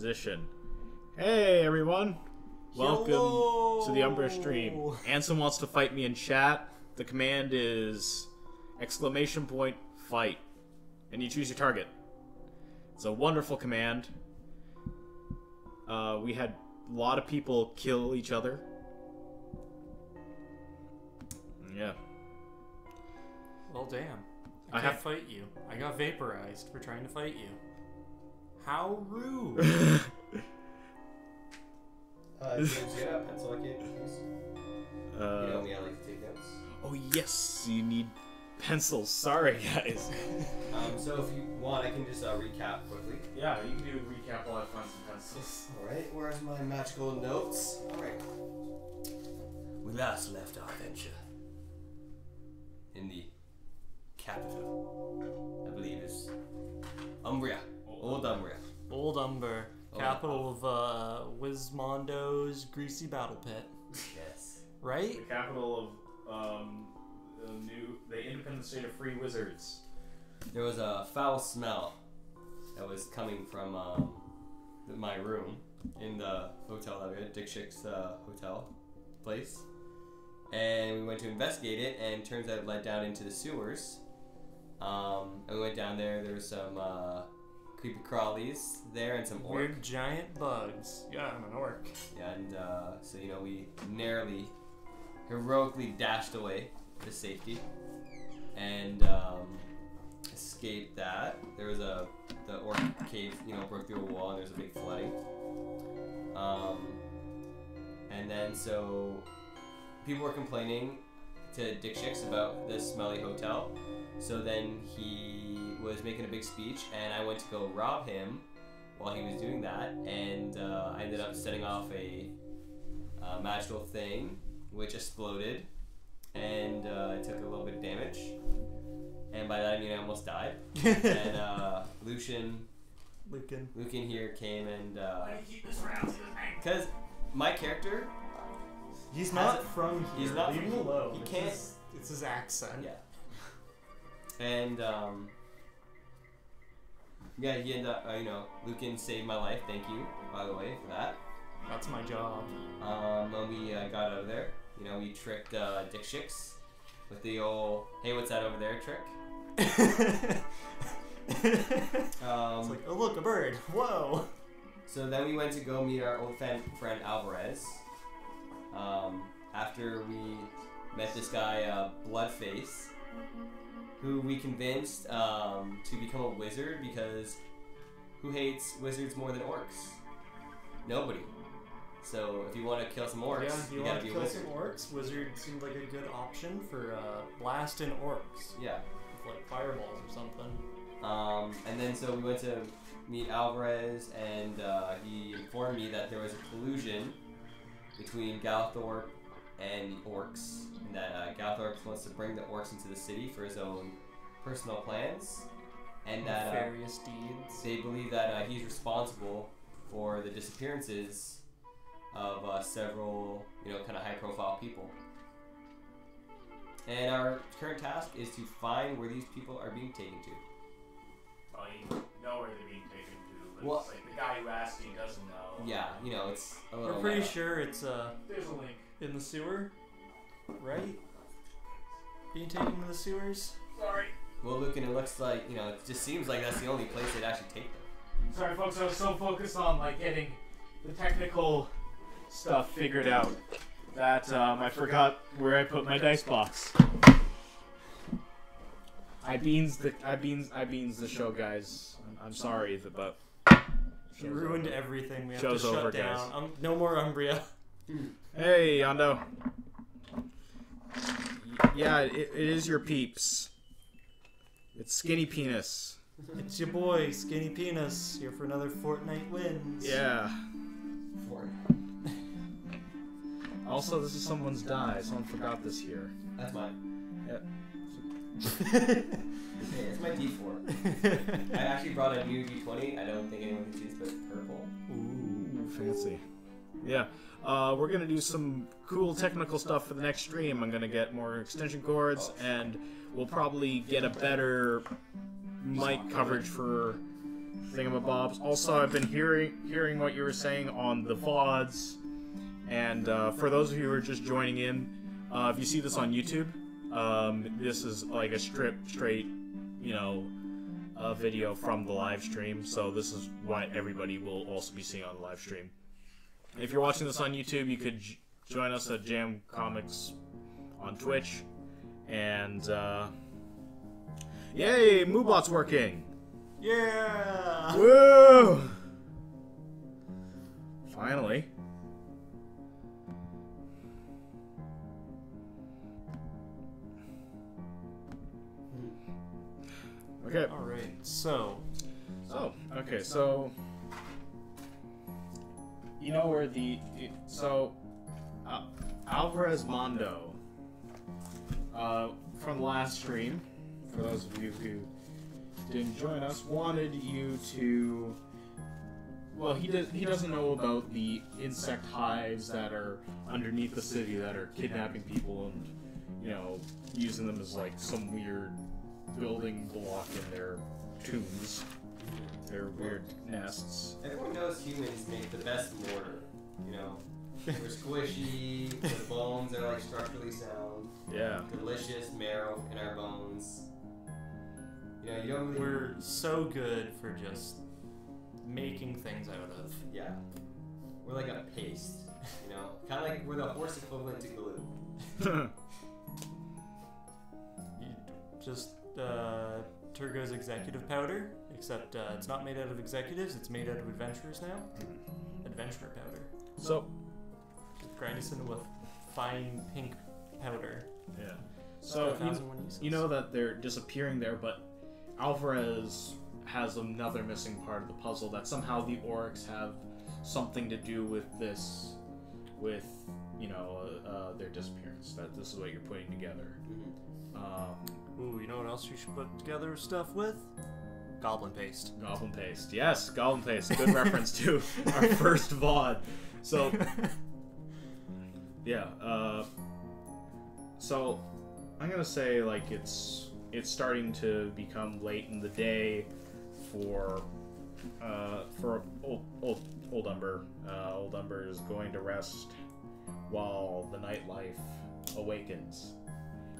position. Hey everyone! Welcome to the Umbria stream. Ansem wants to fight me in chat. The command is !fight. And you choose your target. It's a wonderful command. We had a lot of people kill each other. Yeah. Well, damn. I can't fight you. I got vaporized for trying to fight you. How rude. James, you got a pencil I can't use? You know me, I like to take notes. Oh yes, you need pencils. Sorry, guys. So if you want, I can just recap quickly. Yeah, you can do a recap while I find some pencils. Alright, where's my magical notes? Alright. We last left our adventure in the capital, I believe is Umbria. Old Umbria. Old Umber. Capital of Wismondo's greasy battle pit. Yes. Right? The capital of the independent state of free wizards. There was a foul smell that was coming from my room in the hotel that we had, Dick Schick's hotel place. And we went to investigate it, and turns out it led down into the sewers. And we went down there, there was some creepy crawlies there and some orc. Weird giant bugs. Yeah, I'm an orc. Yeah, and so, you know, we narrowly, heroically dashed away to safety and escaped that. There was the orc cave, you know, broke through a wall and there's a big flooding. And then so people were complaining to Dick Schicks about this smelly hotel. So then he was making a big speech, and I went to go rob him while he was doing that, and I ended up setting off a magical thing, which exploded, and I took a little bit of damage, and by that I mean I almost died. And Lucan here came and Why do you keep this round to the thing? because my character, He's not from here. he's not Leave from him here. alone. He It's can't. It's his accent. Yeah. And yeah, he ended up, you know, Lucan saved my life. Thank you, by the way, for that. That's my job. When we got out of there, you know, we tricked Dick Schicks with the old "Hey, what's that over there?" trick. It's like, oh look, a bird. Whoa. So then we went to go meet our old friend Alvarez. After we met this guy, Bloodface, who we convinced to become a wizard because who hates wizards more than orcs? Nobody. So if you want to kill some orcs, Yeah, you gotta be a kill wizard. some orcs? Wizard seemed like a good option for blasting orcs. Yeah. With like fireballs or something. And then so we went to meet Alvarez, and he informed me that there was a collusion between Galthorpe and the orcs, and that Galthorpe wants to bring the orcs into the city for his own personal plans, and that Nefarious deeds. they believe that he's responsible for the disappearances of several, you know, kind of high-profile people. And our current task is to find where these people are being taken to. Well, you know where they're being taken to, but Well- it's like the guy who asked you doesn't know. Yeah, you know, it's a little. We're pretty sure it's There's a link. in the sewer, right? Being taken to the sewers. Sorry. Well, looking, it looks like, you know, it just seems like that's the only place they'd actually take them. Sorry, folks. I was so focused on like getting the technical stuff figured out that I forgot where I put my dice box. I beans the show, guys. I'm sorry, but You ruined everything. We have Show's to shut over, down. guys. No more Umbria. Hey, Yondo. Yeah, it is your peeps. It's Skinny Penis. It's your boy, Skinny Penis, here for another Fortnite wins. Yeah. For Also, this is someone's die. Someone forgot this here. That's mine. Yeah. Hey, it's my D4. I actually brought a new D20. I don't think anyone can see this, but it's purple. Ooh, fancy. Yeah. We're gonna do some cool technical stuff for the next stream. I'm gonna get more extension cords, and we'll probably get a better mic coverage for thingamabobs. Also, I've been hearing what you were saying on the VODs, and for those of you who are just joining in, if you see this on YouTube, this is like a straight, you know, video from the live stream. So this is what everybody will also be seeing on the live stream. If you're watching this on YouTube, you could join us at Jam Comics on Twitch, and yay, Moobot's working! Yeah! Woo! Finally. Okay. Alright, so... Oh, okay, so... You know where Alvarez Mondo, from the last stream, for those of you who didn't join us, wanted you to... Well, he doesn't know about the insect hives that are underneath the city that are kidnapping people and, you know, using them as like some weird building block in their tombs. Their weird nests. Everyone knows humans make the best mortar. You know, we're squishy. The bones are like structurally sound. Yeah. Delicious marrow in our bones. You know, you don't really... We're so good for just making things out of. Yeah. We're like a paste. You know, kind of like we're the horse equivalent to glue. You just Turgo's executive powder, except it's not made out of executives, it's made out of adventurers now. Adventurer powder. So, grind us into a fine pink powder. yeah. So, you know that they're disappearing there, but Alvarez has another missing part of the puzzle, that somehow the Oryx have something to do with this, with, you know, their disappearance. That this is what you're putting together. Ooh, you know what else you should put together stuff with? Goblin paste. Goblin paste. Yes, goblin paste. Good reference to our first VOD. So, yeah. So, I'm gonna say like it's starting to become late in the day for Old Umber. Old Umber is going to rest while the nightlife awakens.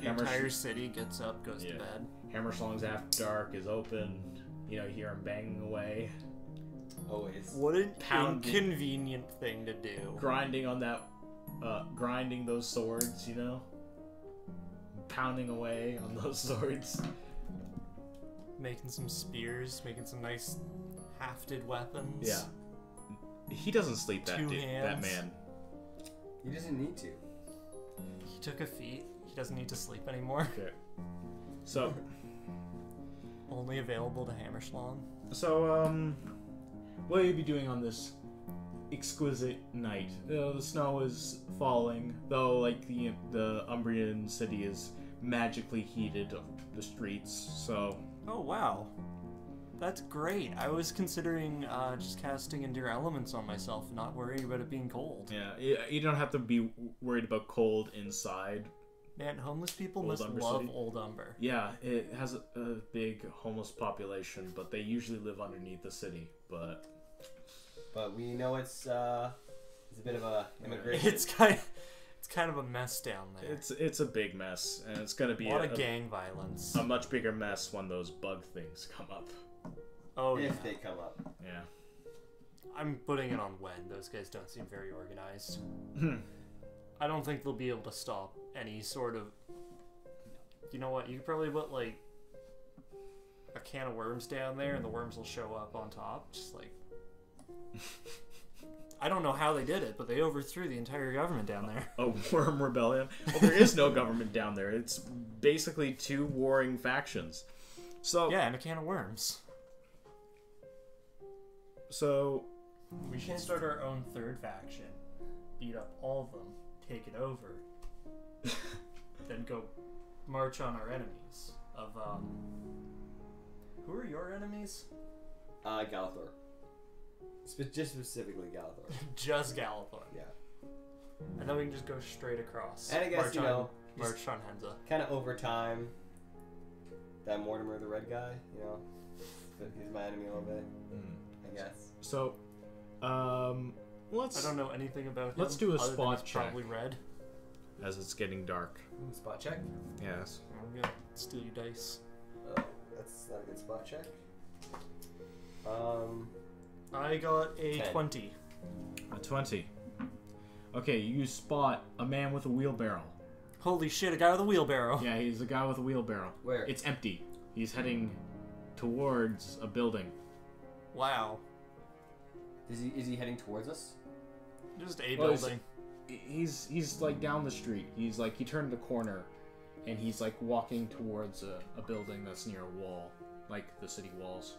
The entire city gets up, goes to bed. Hammerslong's After Dark is open. You know, you hear him banging away. Always. What an inconvenient thing to do. Grinding on that, grinding those swords, you know? Pounding away on those swords. Making some spears, making some nice hafted weapons. Yeah. He doesn't sleep, that dude, that man. He doesn't need to. He took a feat. He doesn't need to sleep anymore. Okay. So... Only available to Hammerschlong. So, what will you be doing on this exquisite night? The snow is falling, though, like, the Umbrian city is magically heated, the streets, so... Oh, wow. That's great. I was considering just casting Endure Elements on myself and not worrying about it being cold. Yeah, you don't have to be worried about cold inside. Man, homeless people must love Old Umber. Yeah, it has a big homeless population, but they usually live underneath the city, but we know it's a bit of a immigration. It's kind of a mess down there. It's a big mess, and it's gonna be a lot of gang violence. A much bigger mess when those bug things come up. Oh, if they come up. Yeah. I'm putting it on when. Those guys don't seem very organized. I don't think they'll be able to stop any sort of... You know what? You could probably put, like, a can of worms down there, and the worms will show up on top. Just, like... I don't know how they did it, but they overthrew the entire government down there. A worm rebellion? Well, there is no government down there. It's basically two warring factions. So... Yeah, and a can of worms. So... We should start our own third faction. Beat up all of them. Take it over. Then go march on our enemies. Who are your enemies? Galithor. Just specifically Galithor. Just Galithor. Yeah. And then we can just go straight across. And I guess, march on Henza. Kind of over time, that Mortimer the Red guy, you know, he's my enemy a little bit. I guess. So, let's. I don't know anything about him. Let's do a other than spot he's check. Probably red. As it's getting dark. Ooh, spot check. Yes. I'm gonna steal your dice. Oh, that's not a good spot check. I got a 10. 20. A 20. Okay, you spot a man with a wheelbarrow. Holy shit, a guy with a wheelbarrow. Yeah, he's a guy with a wheelbarrow. Where? It's empty. He's heading towards a building. Wow. Is he heading towards us? Just a Well, building. He's like down the street. He's like, he turned the corner, and he's like walking towards a building that's near a wall, like the city walls.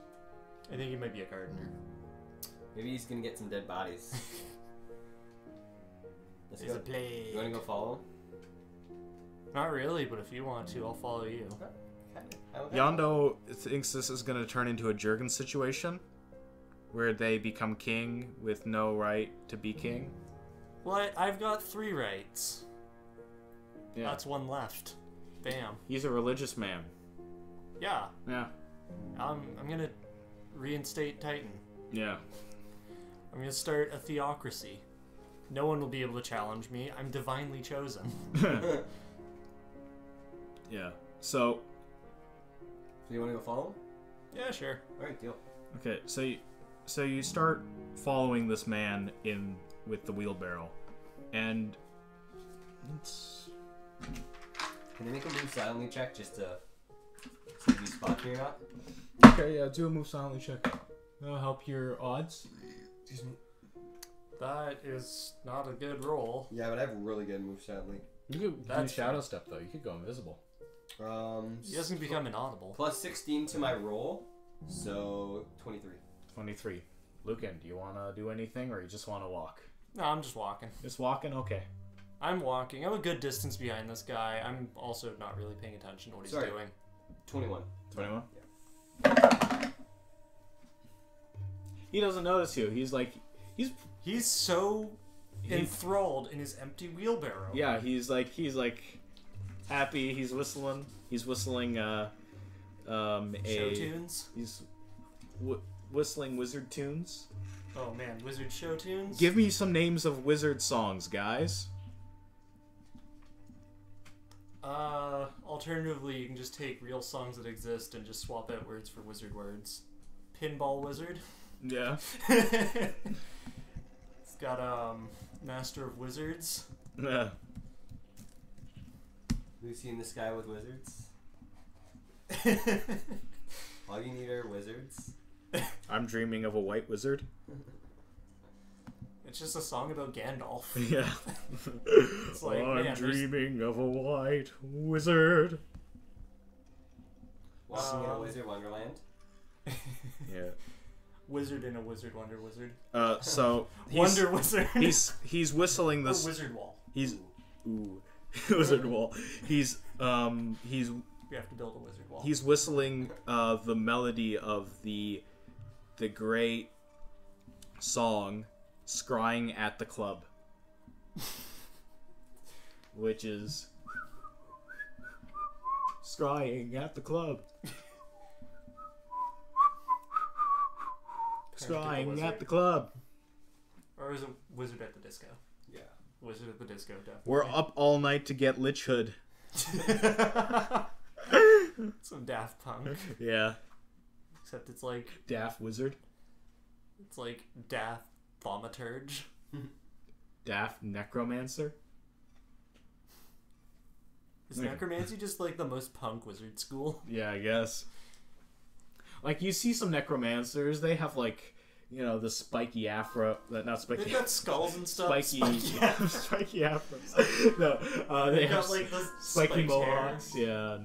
I think he might be a gardener. Maybe he's gonna get some dead bodies. Let's There's go. a plague. You wanna go follow him? Not really, but if you want to, I'll follow you. Yondo thinks this is going to turn into a Jurgen situation, where they become king with no right to be king. What? I've got 3 rights. Yeah. That's 1 left. Bam. He's a religious man. Yeah. Yeah. I'm gonna reinstate Titan. Yeah. I'm gonna start a theocracy. No one will be able to challenge me. I'm divinely chosen. Yeah. So, So you wanna go follow him? Yeah, sure. Alright, deal. okay, so you start following this man in with the wheelbarrow, and it's Can they make a move silently check just to see if you spot me or not? okay. Yeah, do a move silently check. That'll help your odds. Excuse me. That is not a good roll. Yeah, but I have really good move silently. You could do That's shadow step though. You could go invisible. He doesn't become inaudible. Plus 16 to my roll, so 23. 23. Lucan, do you want to do anything, or you just want to walk? No, I'm just walking. Just walking? Okay. I'm walking. I'm a good distance behind this guy. I'm also not really paying attention to what he's Sorry. doing. 21. 21? He doesn't notice you. He's like, He's so enthralled in his empty wheelbarrow. yeah, he's like happy. He's whistling. He's whistling, Show tunes. He's whistling wizard tunes. Oh man, wizard show tunes. Give me some names of wizard songs, guys. Alternatively, you can just take real songs that exist and just swap out words for wizard words. Pinball wizard. Yeah. It's got Master of Wizards. Yeah. Lucy in the Sky with Wizards. All you need are wizards. I'm dreaming of a white wizard. It's just a song about Gandalf. Yeah. It's like, I'm man, dreaming of a white wizard. Walking in a Wizard Wonderland. Yeah. Wizard in a Wizard Wonder Wizard. So Wonder Wizard. he's whistling this. Wizard Wall. He's wizard wall. He's We have to build a wizard wall. he's whistling the melody of the great song "Scrying at the Club," which is scrying at the club. Scrying at the club. Or is it Wizard at the Disco? Yeah. Wizard at the Disco, definitely. We're up all night to get Lich Hood. Some Daft Punk. Yeah. Except it's like Daft Wizard. It's like Daft Thaumaturge. Daft Necromancer. Is necromancy just like the most punk wizard school? Yeah, I guess. Like, you see some necromancers, they have, like, you know, the spiky afro... Not spiky... They've got skulls and stuff. Spiky afros. No, they They've have got like the spiky spiked mohawks, hair. yeah.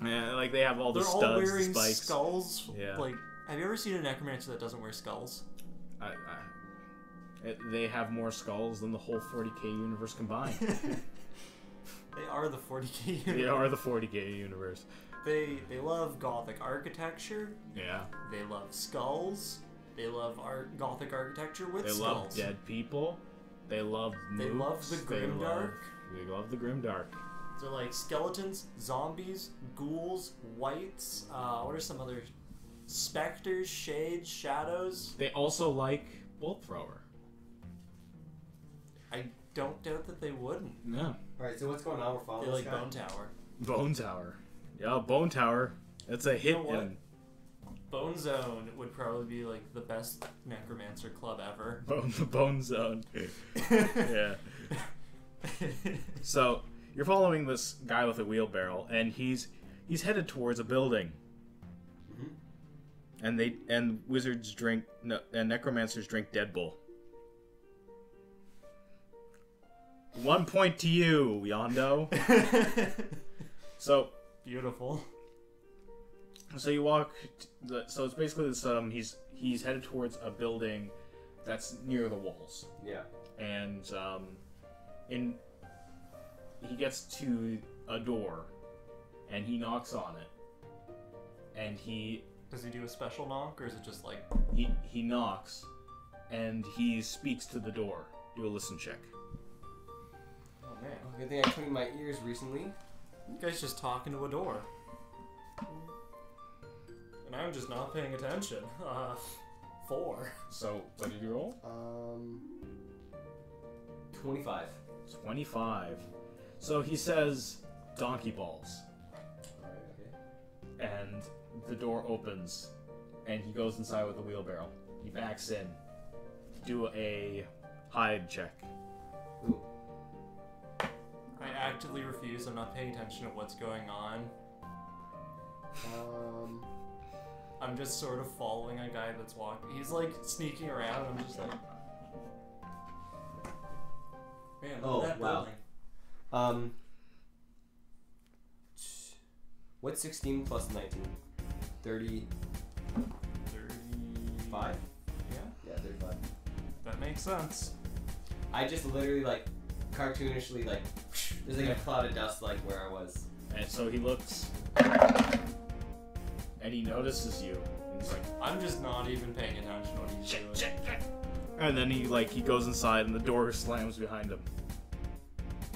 Yeah, like, they have all the They're studs, all wearing the spikes. skulls. Yeah. Like, have you ever seen a necromancer that doesn't wear skulls? They have more skulls than the whole 40k universe combined. They are the 40k universe. They are the 40k universe. They love gothic architecture. Yeah. They love skulls. They love gothic architecture with They skulls. love dead people. They love They mooks. love the grimdark. They love the grimdark. So like skeletons, zombies, ghouls, whites. What are some other specters, shades, shadows. They also like bolt thrower. I don't doubt that they wouldn't. No. Alright, so what's going on? We're following They this like guy? Bone Tower. Bone Tower. Yeah, Bone Tower. It's a hit. know what? In Bone Zone would probably be like the best necromancer club ever. the Bone Zone. Yeah. So you're following this guy with a wheelbarrow, and he's headed towards a building. Mhm. And wizards drink and necromancers drink Dead Bull. 1 point to you, Yondo. So Beautiful. you walk. So it's basically this. He's headed towards a building that's near the walls, Yeah. and he gets to a door, and he knocks on it, and Does he do a special knock, or is it just like... he knocks, and he speaks to the door. Do a listen check. Oh, man. Oh, good thing I cleaned my ears recently. You guys just talking to a door. And I'm just not paying attention. 4. So what did you roll? 25. 25. So he says, "Donkey balls," Alright, okay. and the door opens, and he goes inside with the wheelbarrow. He backs in. Do a hide check. Ooh. I actively refuse. I'm not paying attention to what's going on. I'm just sort of following a guy that's walking. He's like sneaking around, and I'm just like... Man, look Oh, at that wow. building. What's 16 plus 19? 35? 35? Yeah, Yeah, 35. that makes sense. I just literally, like, cartoonishly, like, there's like a cloud of dust, like, where I was. And so he looks, and he notices you. And he's like, I'm just not even paying attention to what he's doing. and then he goes inside, and the door slams behind him.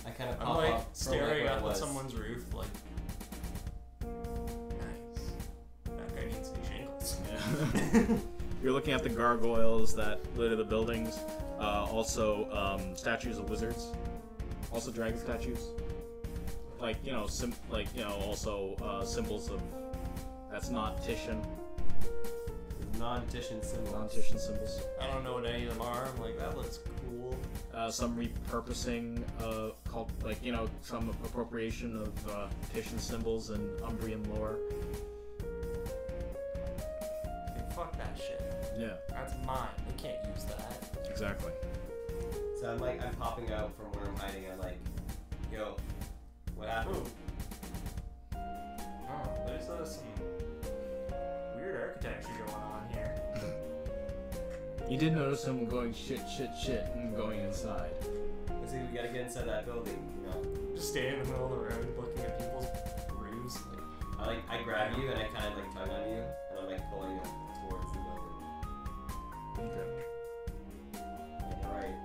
I kind of I'm pop like up from, staring where I up at was. someone's roof, like, nice. That guy needs new shingles. Yeah. You're looking at the gargoyles that litter the buildings. Also, statues of wizards. Also, dragon statues. Like also symbols of. That's not Titian. Non-Titian symbol. Non-Titian symbols. I don't know what any of them are. I'm like, that looks cool. Some repurposing, called some appropriation of Titian symbols and Umbrian lore. Hey, fuck that shit. Yeah, That's mine. They can't use that. exactly. So I'm popping out from where I'm hiding. I'm like, yo, what happened? Ooh. Oh, there's some weird architecture going on here. You did notice him going shit, and going inside. Let's see, we gotta get inside that building, you know. Just standing in the middle of the road looking at people's roofs. I grab you and I kind of like tug on you, and I'm like pulling you towards the building. Okay. Alright.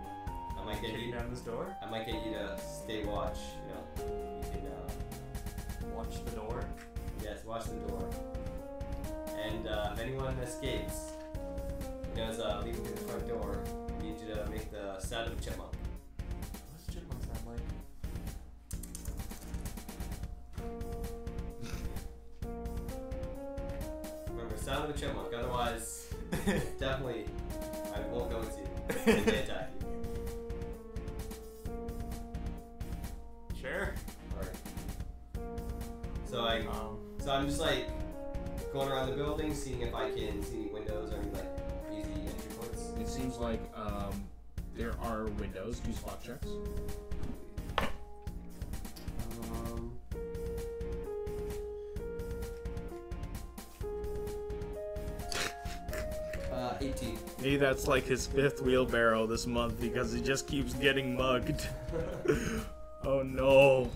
I might get Kicking you. down this door. I might get you to stay watch. You know, you can. Watch the door. Yes, watch the door. And if anyone escapes, because leaving through the front door, I need you to make the sound of a chipmunk. What's chipmunk sound like? Remember, sound of a chipmunk. Otherwise, definitely, I won't go into you. And they attack you. Sure. Alright. So I'm just like going around the building, seeing if I can see any windows or any like easy entry points. It seems like there are windows. Do spot checks. 18. Maybe that's like his 5th wheelbarrow this month because he just keeps getting mugged. Oh no.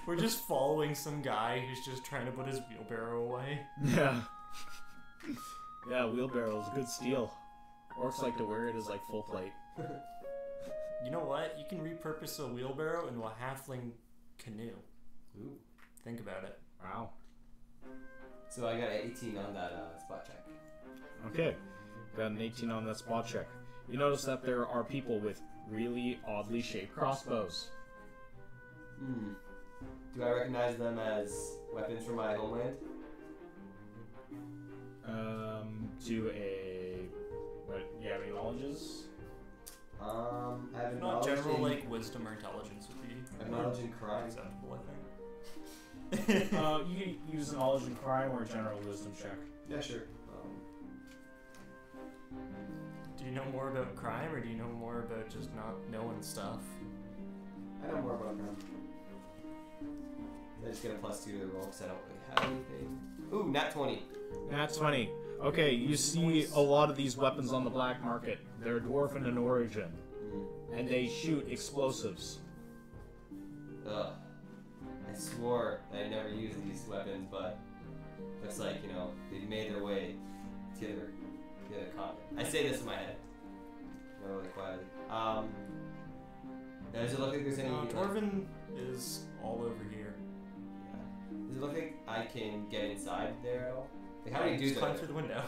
We're just following some guy who's just trying to put his wheelbarrow away. Yeah. Yeah, wheelbarrow is good steel. Orcs like to wear it as like full plate. You know what? You can repurpose a wheelbarrow into a halfling canoe. Ooh. Think about it. Wow. So I got an 18 on that spot check. Okay, got an 18 on that spot check. You notice that there are people with really oddly shaped crossbows. Do I recognize them as weapons from my homeland? Do a... What, you have any knowledges? I have Not knowledge general, in, like, wisdom or intelligence would be I have knowledge in crime. acceptable, I think. You can use a knowledge in crime or a general wisdom check. Yeah, sure. Do you know more about crime, or do you know more about just not knowing stuff? I know more about crime. I just get a +2 to the roll because I don't really have anything. Ooh, nat 20. Nat 20. Okay, you see a lot of these weapons on the black market. They're dwarven in origin, and they shoot explosives. Ugh. I swore that I never used these weapons, but looks like, you know, they made their way to the other continent. I say this in my head. Really quietly. Does it look like there's any... Dwarven is all over here. Yeah. Does it look like I can get inside there at all? Like, how many dudes just are climb there? through the window.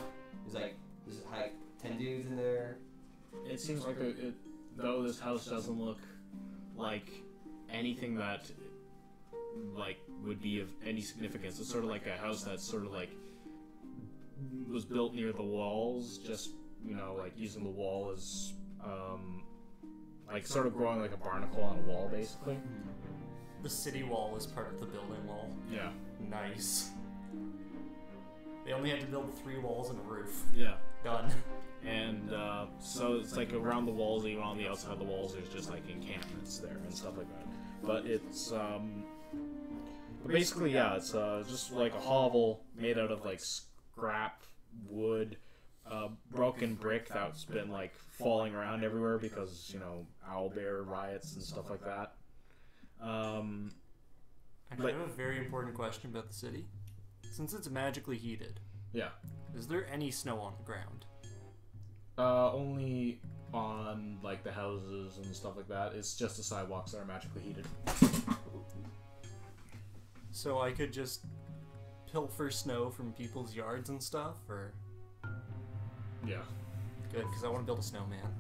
There's like 10 dudes in there. It seems like though this house doesn't look like anything that like would be of any significance. It's sort of like a house that's sort of like was built near the walls, just like using the wall as like sort of growing like a barnacle on a wall, basically. The city wall is part of the building wall. Yeah. Nice. They only had to build 3 walls and a roof. Yeah. Done. And so it's like around the walls, even on the outside of the walls, there's just like encampments there and stuff like that. But it's basically, yeah, it's just like a hovel made out of like scrap wood, broken brick that's been like falling around everywhere because owlbear riots and stuff like that. Actually, I have a very important question about the city. Since it's magically heated, Yeah. is there any snow on the ground? Only on like the houses and stuff like that. It's just the sidewalks that are magically heated. So I could just pilfer snow from people's yards and stuff, or... Yeah. Good, because I want to build a snowman.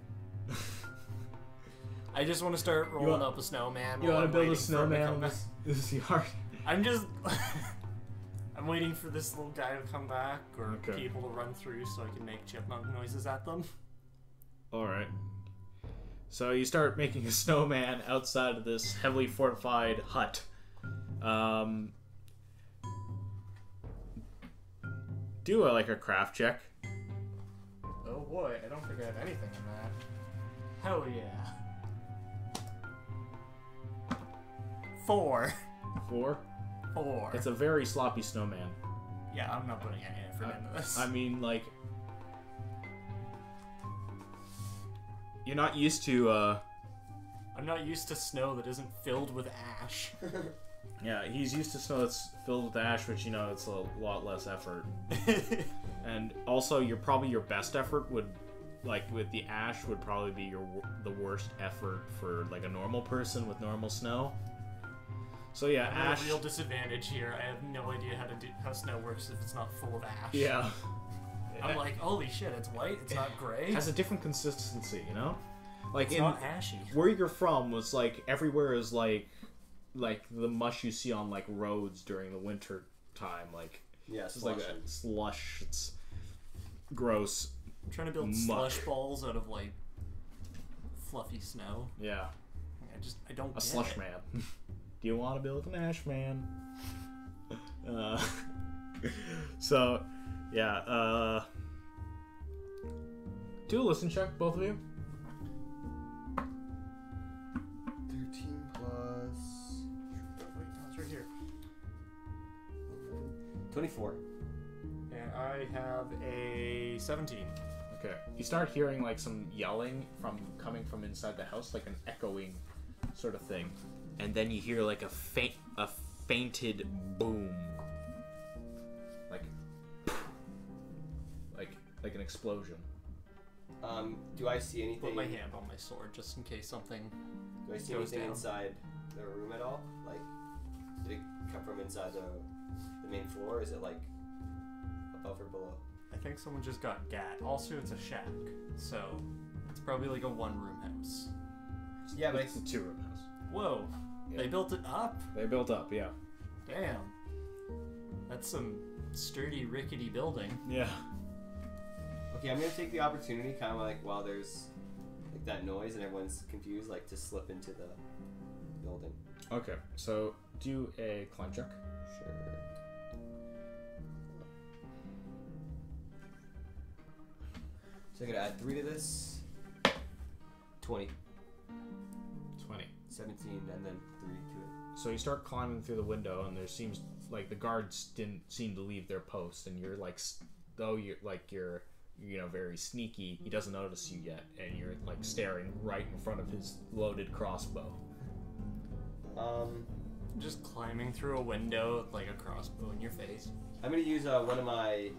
I just want to start rolling up a snowman. You while want I'm to build a waiting for him to snowman come in back. this yard? I'm just... I'm waiting for this little guy to come back, or Okay. people to run through so I can make chipmunk noises at them. Alright. So you start making a snowman outside of this heavily fortified hut. Do like a craft check. Oh boy, I don't think I have anything in that. Hell yeah. 4. 4. 4. It's a very sloppy snowman. Yeah, I'm not putting any effort into this. I mean, like, you're not used to, I'm not used to snow that isn't filled with ash. yeah, he's used to snow that's filled with ash, which, it's a lot less effort. And also, your best effort would, like, with the ash would probably be the worst effort for, like, a normal person with normal snow. So yeah, I'm ash. at a real disadvantage here. I have no idea how snow works if it's not full of ash. Yeah. I'm like, holy shit, it's white, it's not gray. It has a different consistency, Like It's not ashy. Where you're from was like everywhere is like the mush you see on like roads during the winter time. Like Yeah, it's like a slush. It's gross. I'm trying to build muck. slush balls out of like fluffy snow. Yeah. I don't A get slush it. man. Do you want to build an ash man? So, yeah. Do a listen check, both of you. 13 plus... Wait, no, it's right here. 24. And I have a 17. Okay. You start hearing like some yelling coming from inside the house, like an echoing sort of thing, and then you hear like a fainted boom, like an explosion. Do I see anything? Put my hand on my sword just in case something. Do I see goes anything down. inside the room at all? Like, did it come from inside the main floor? Is it like above or below? I think someone just got gat. Also, it's a shack, so it's probably like a one-room house. Yeah, but It's a 2-room house. Whoa, Yeah. they built it up? They built up, yeah. Damn. That's some sturdy, rickety building. Yeah. okay, I'm gonna take the opportunity, kind of like while there's like that noise and everyone's confused, like to slip into the building. Okay, so do a climb check. Sure. So I'm gonna add 3 to this. 20, 20. 17, and then 3 to it. So you start climbing through the window, and there seems like the guards didn't seem to leave their post, and you're like, though you're you know, very sneaky, he doesn't notice you yet, and you're like staring right in front of his loaded crossbow. Just climbing through a window with like a crossbow in your face. I'm gonna use one of my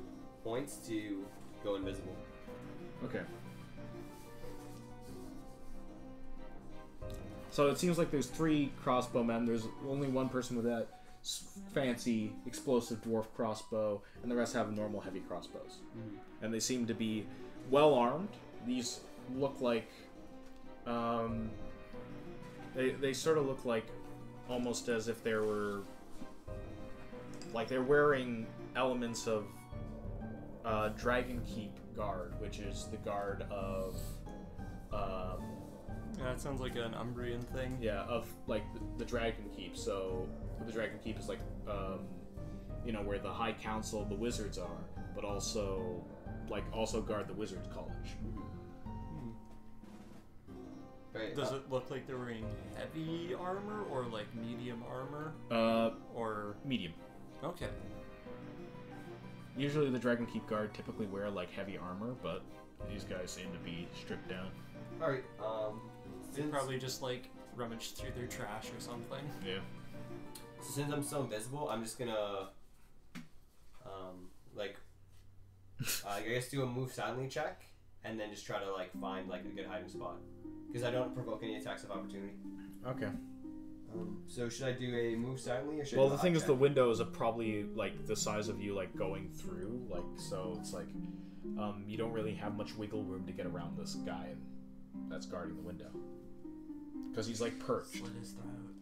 points to go invisible. Okay. So it seems like there's 3 crossbowmen. There's only one person with that fancy explosive dwarf crossbow, and the rest have normal heavy crossbows. Mm-hmm. And they seem to be well armed. These look like they sort of look like almost as if they were like they're wearing elements of Dragon Keep guard, which is the guard of Yeah, it sounds like an Umbrian thing. yeah, of like the Dragon Keep. So the Dragon Keep is like you know, where the High Council of the Wizards are, but also guard the Wizards College. Right. Does it look like they're wearing heavy armor or like medium armor? Or Medium. okay. Usually the Dragon Keep guard typically wear like heavy armor, but these guys seem to be stripped down. All right. They probably just like rummage through their trash or something. Yeah. So since I'm so invisible, I'm just gonna I guess do a move silently check, and then just try to like find like a good hiding spot, because I don't provoke any attacks of opportunity. Okay. So should I do a move silently, or should I Well, do the a thing hot is, the check? windows are probably like the size of you, like going through, like so. It's like you don't really have much wiggle room to get around this guy that's guarding the window, because he's like perched. Slit his throat.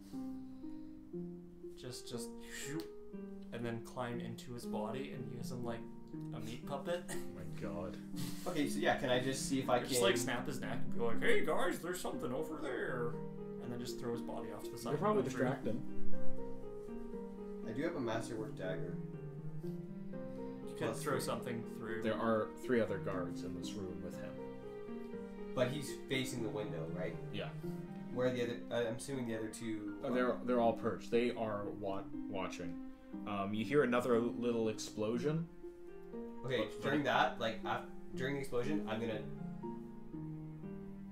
Just shoot, and then climb into his body and use him like a meat puppet. Oh my god. Okay, so yeah, can I just see if I can Just like snap his neck and be like, "Hey guys, there's something over there," and then just throw his body off to the side. You're probably of the tree. distracted. I do have a masterwork dagger. You could Plus throw 3. something through. There are 3 other guards in this room with him. But he's facing the window, right? Yeah. Where are the other? I'm assuming the other 2. They're all perched. They are watching. You hear another little explosion. Okay, during that, like during the explosion, I'm gonna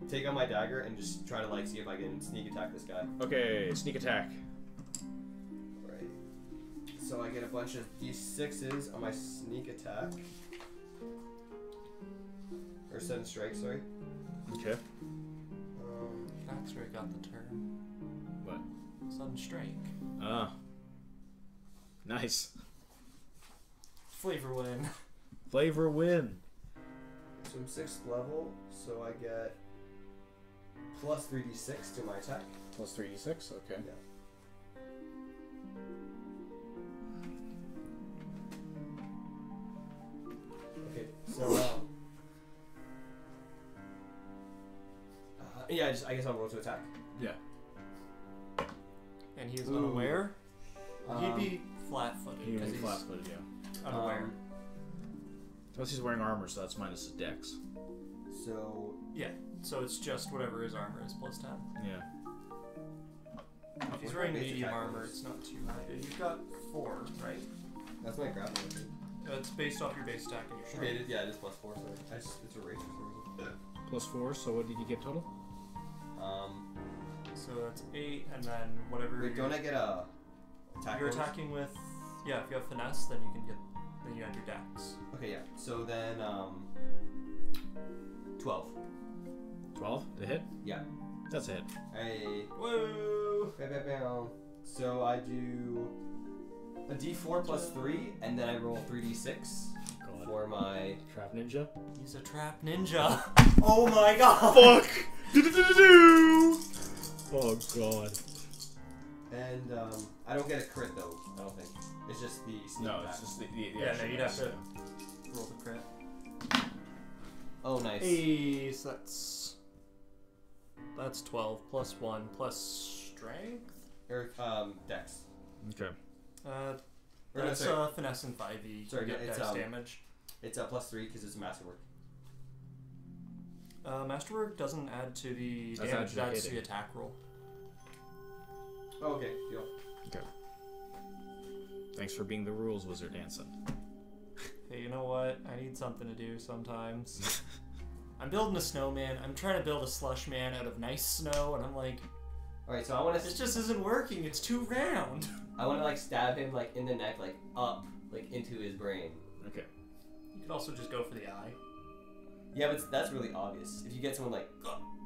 take out my dagger and just try to like see if I can sneak attack this guy. Okay, sneak attack. Right. So I get a bunch of d6s on my sneak attack. Or sudden strike, sorry. Okay. That's where I got the term. What? Sudden strike. Ah. Nice. Flavor win. Flavor win. So I'm 6th level, so I get plus 3d6 to my attack. Plus 3d6. Okay. Yeah. Okay, so yeah, I guess I'll roll to attack. Yeah. And he's Ooh. unaware. He'd be flat-footed He'd because be he's flat-footed, yeah. unaware. Plus he's wearing armor, so that's minus his dex. So Yeah, so it's just whatever his armor is plus 10. Yeah. If he's What's wearing my base medium attack armor, bonus? it's not too high. You've got 4, right? that's my grapple. I think. It's based off your base attack and your strength. Okay, it is plus 4. Sorry, it's a race for some reason. Plus 4, so what did you get total? So that's 8, and then whatever. Wait, don't I get a attack? You're bonus? attacking with, yeah. If you have finesse, then you can get. Then you add your dex. Okay, yeah. So then 12. 12 to hit? Yeah. That's a hit. Hey. Whoa! Bam, bam, bam. So I do a d4 plus 3, and then I roll 3d6. Go for my... Trap ninja. He's a trap ninja. Oh my god. Fuck! Do-do-do-do-do! Oh god. And I don't get a crit though, I don't think. It's just the sneak No, attack. it's just the Yeah, no, you'd have to roll the crit. Oh, nice. Hey, so that's 12 plus 1 plus strength. Or, dex. Okay. Or no, That's sorry. finesse and 5e. Sorry, You get it's, dex damage. It's plus 3 because it's a masterwork. Masterwork doesn't add to the That's damage, it add to adds to the hitting. attack roll. Oh, okay. Deal. Okay. Thanks for being the rules wizard, Anson. Hey, you know what? I need something to do sometimes. I'm building a snowman. I'm trying to build a slush man out of nice snow, and I'm like, Alright, so I want this to... just isn't working. It's too round. I want to, like, stab him, like, in the neck, like, up, like, into his brain. Okay. You could also just go for the eye. Yeah, but that's really obvious. If you get someone, like,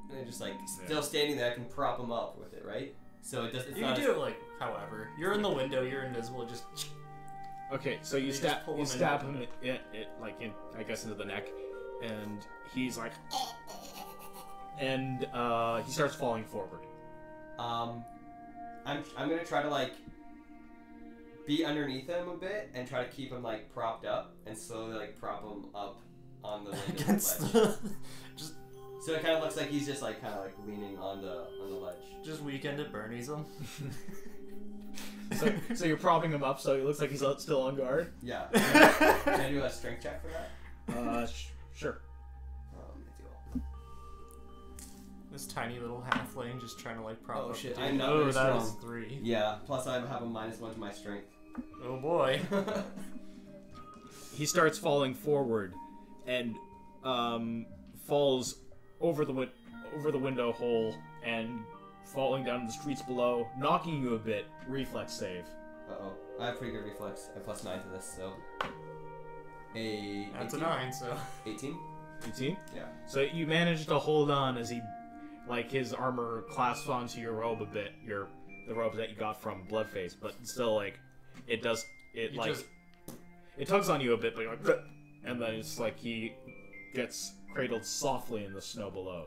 and they're just, like, still standing there, I can prop him up with it, right? So it does. It's You not can do it like, however. You're in the window. You're invisible. Just Okay, so you You just stab pull you him stab in. him like in I guess into the neck, and he's like, and he starts falling forward. I'm gonna try to, like, be underneath him a bit and try to keep him, like, propped up and slowly, like, prop him up on the window against ledge. the, just So it kind of looks like he's just, like, kind of, like, leaning on the ledge. just weekend at Bernie's him. So you're propping him up, so he looks like he's still on guard. Yeah. Can I do a strength check for that? Sure. Deal. This tiny little halfling just trying to like prop Oh, up. shit, the I'm dude. not Oh, very that strong. is 3. Yeah. Plus I have a -1 to my strength. Oh boy. He starts falling forward, and falls over the window hole and falling down the streets below, knocking you a bit. Reflex save. Uh-oh. I have pretty good reflex. I +9 to this, so... That's 18? a 9, so. 18? 18? Yeah. So you manage to hold on as he, like, his armor clasps onto your robe a bit, the robe that you got from Bloodface, but still, like, it tugs on you a bit, but you're like, and then it's like he gets cradled softly in the snow below.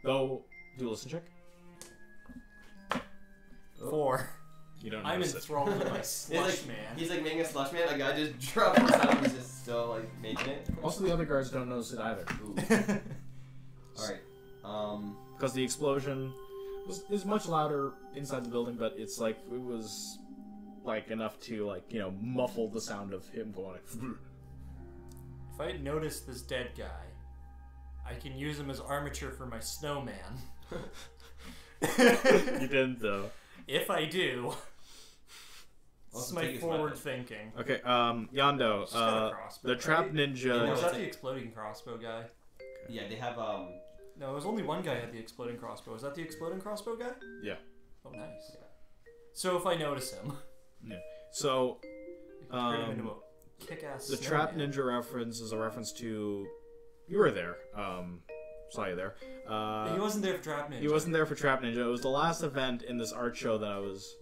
Though, do a listen check. 4. You don't I'm notice it. enthralled with my slush man. He's like making a slush man. A guy just dropped his out. He's just still like making it. Also, the other guards don't notice it either. All right. Because the explosion is much louder inside the building, but it's like it was like enough to like muffle the sound of him going. If I notice this dead guy, I can use him as armature for my snowman. You didn't though. If I do, this Also is my take his forward weapon. thinking. Okay, Yando, She's got a crossbow, the trap right? ninja. Or No, was it's that the a- exploding crossbow guy? Yeah, they have No, there was only one guy who had the exploding crossbow. Is that the exploding crossbow guy? Yeah. Oh, nice. So if I notice him, So, I can turn him into a kick-ass the snowman. trap ninja reference is a reference to. You were there. Saw you there. He wasn't there for trap ninja. He wasn't there for Trap Ninja. It was the last event in this art show that I was.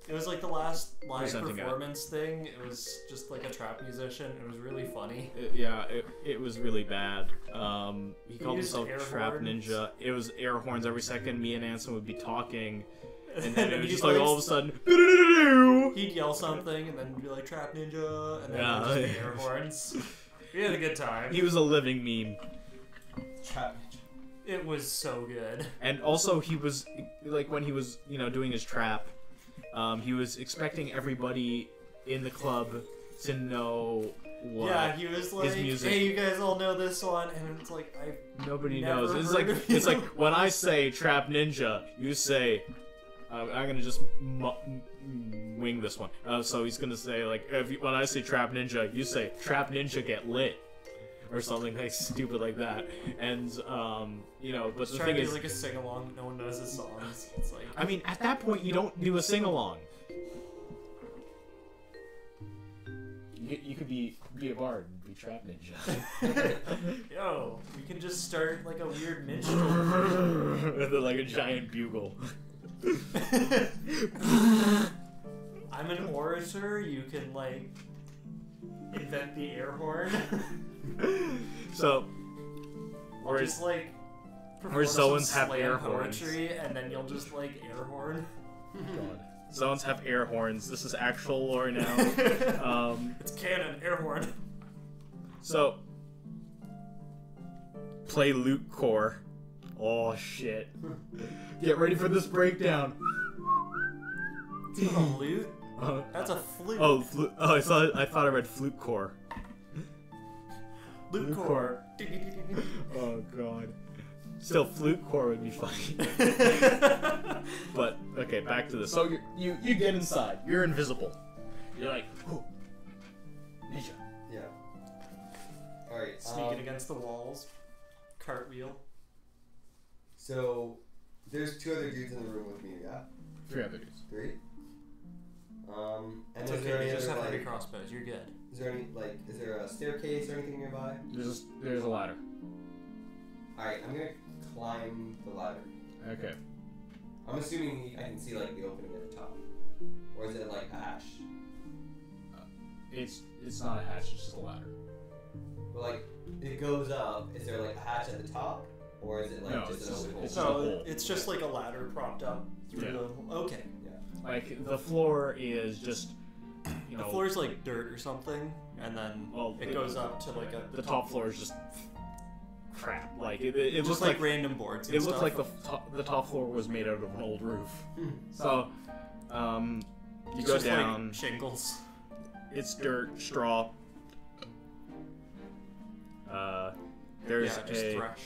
It was like the last live Presenting it. performance thing. It was just like a trap musician. It was really funny. It was really bad. He called used himself air Trap horns. Ninja. It was air horns every second. Me and Anson would be talking, and then it was he'd just like like- all of a sudden. He'd yell something and then be like trap ninja, and then Yeah. it would just be air horns. We had a good time. He was a living meme. trap. It was so good. And also, he was like when he was doing his trap, he was expecting everybody in the club to know what. Yeah, he was like, music. "Hey, you guys all know this one," and it's like, Nobody Never knows. It's heard like of it's you. like when I say Trap Ninja, you say, I'm gonna just wing this one. So he's gonna say like when I say Trap Ninja, you say Trap Ninja get lit, or something like stupid like that. And but the trying thing to is, do like a sing along. No one knows his songs. It's like, I mean, at that point, you don't do a sing along. You could be a bard and be Trap Ninja. yo, we can just start like a weird minstrel. With like a giant bugle. I'm an orator. You can like invent the air horn. So, Or just like where zones have air poetry, and then you'll just like air horn. God. Zones have air horns. This is actual lore now. It's canon, air horn. So, play Loot Core. Oh shit. Get ready for this breakdown. A lute? That's a flute. Oh, I thought I read Flute Core. Lute core. Oh god. Still, Flute Core would be funny. But okay, back to this. So you get inside. You're invisible. You're like, oh, ninja. Yeah. All right. Sneaking against the walls. Cartwheel. So there's 2 other dudes in the room with me. Yeah. 3 other dudes. 3. And It's is there okay, any you just other, have 3 like, crossbows, you're good. is there a staircase or anything nearby? There's a ladder. All right, I'm gonna climb the ladder. Okay. I'm assuming I can see like the opening at the top, or is it like a hatch? It's not a hatch. It's just a ladder. But like it goes up. Is there like a hatch at the top, or is it like No, just it's an just- open hole? it's just a No, hole. it's just like a ladder propped up through Yeah. the. Okay. Like the floor is just, you know, The floor's like dirt or something, and then Well, it goes up to like a. the top floor is just crap. Like it Just looks like like random boards. And it looked stuff. like the top floor was made out of an old roof. Hmm. So, you It's go just down. like shingles. It's dirt, straw. There's Yeah, just fresh.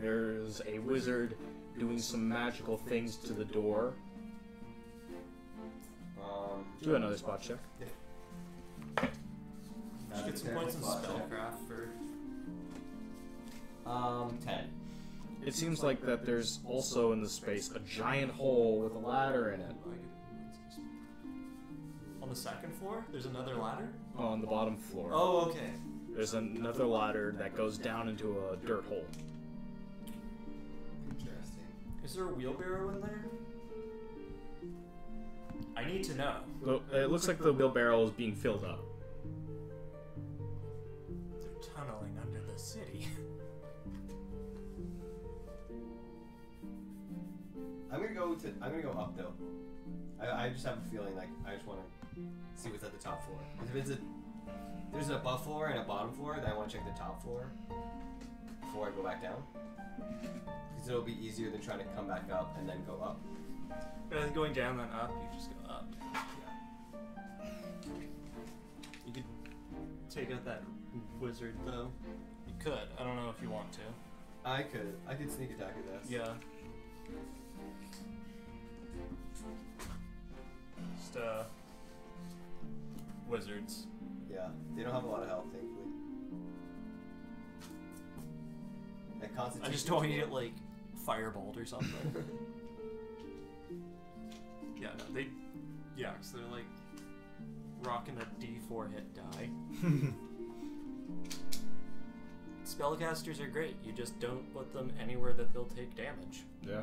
there's a wizard doing some magical things to the door. Do another spot check. Just get some points in spellcraft for. 10. It seems like that there's also in the space a giant hole with a ladder in it. On the second floor, there's another ladder. On the bottom floor, Oh, okay. there's another ladder that goes down into a dirt hole. Interesting. Is there a wheelbarrow in there? I need to know. It looks like the wheelbarrow is being filled up. They're tunneling under the city. I'm gonna go up though. I just have a feeling like I just want to see what's at the top floor. If there's an above floor and a bottom floor, then I want to check the top floor before I go back down. Because it'll be easier than trying to come back up and then go up. Rather than going down then up, you just go up. Yeah. You could take out that wizard though. You could. I don't know if you want to. I could sneak attack at this. Yeah. Just wizards. Yeah. They don't have a lot of health, thankfully. That I constitution. just don't want you to get like fireballed or something. Yeah, no, they. Yeah, because they're like rocking a D4 hit die. Spellcasters are great. You just don't put them anywhere that they'll take damage. Yeah,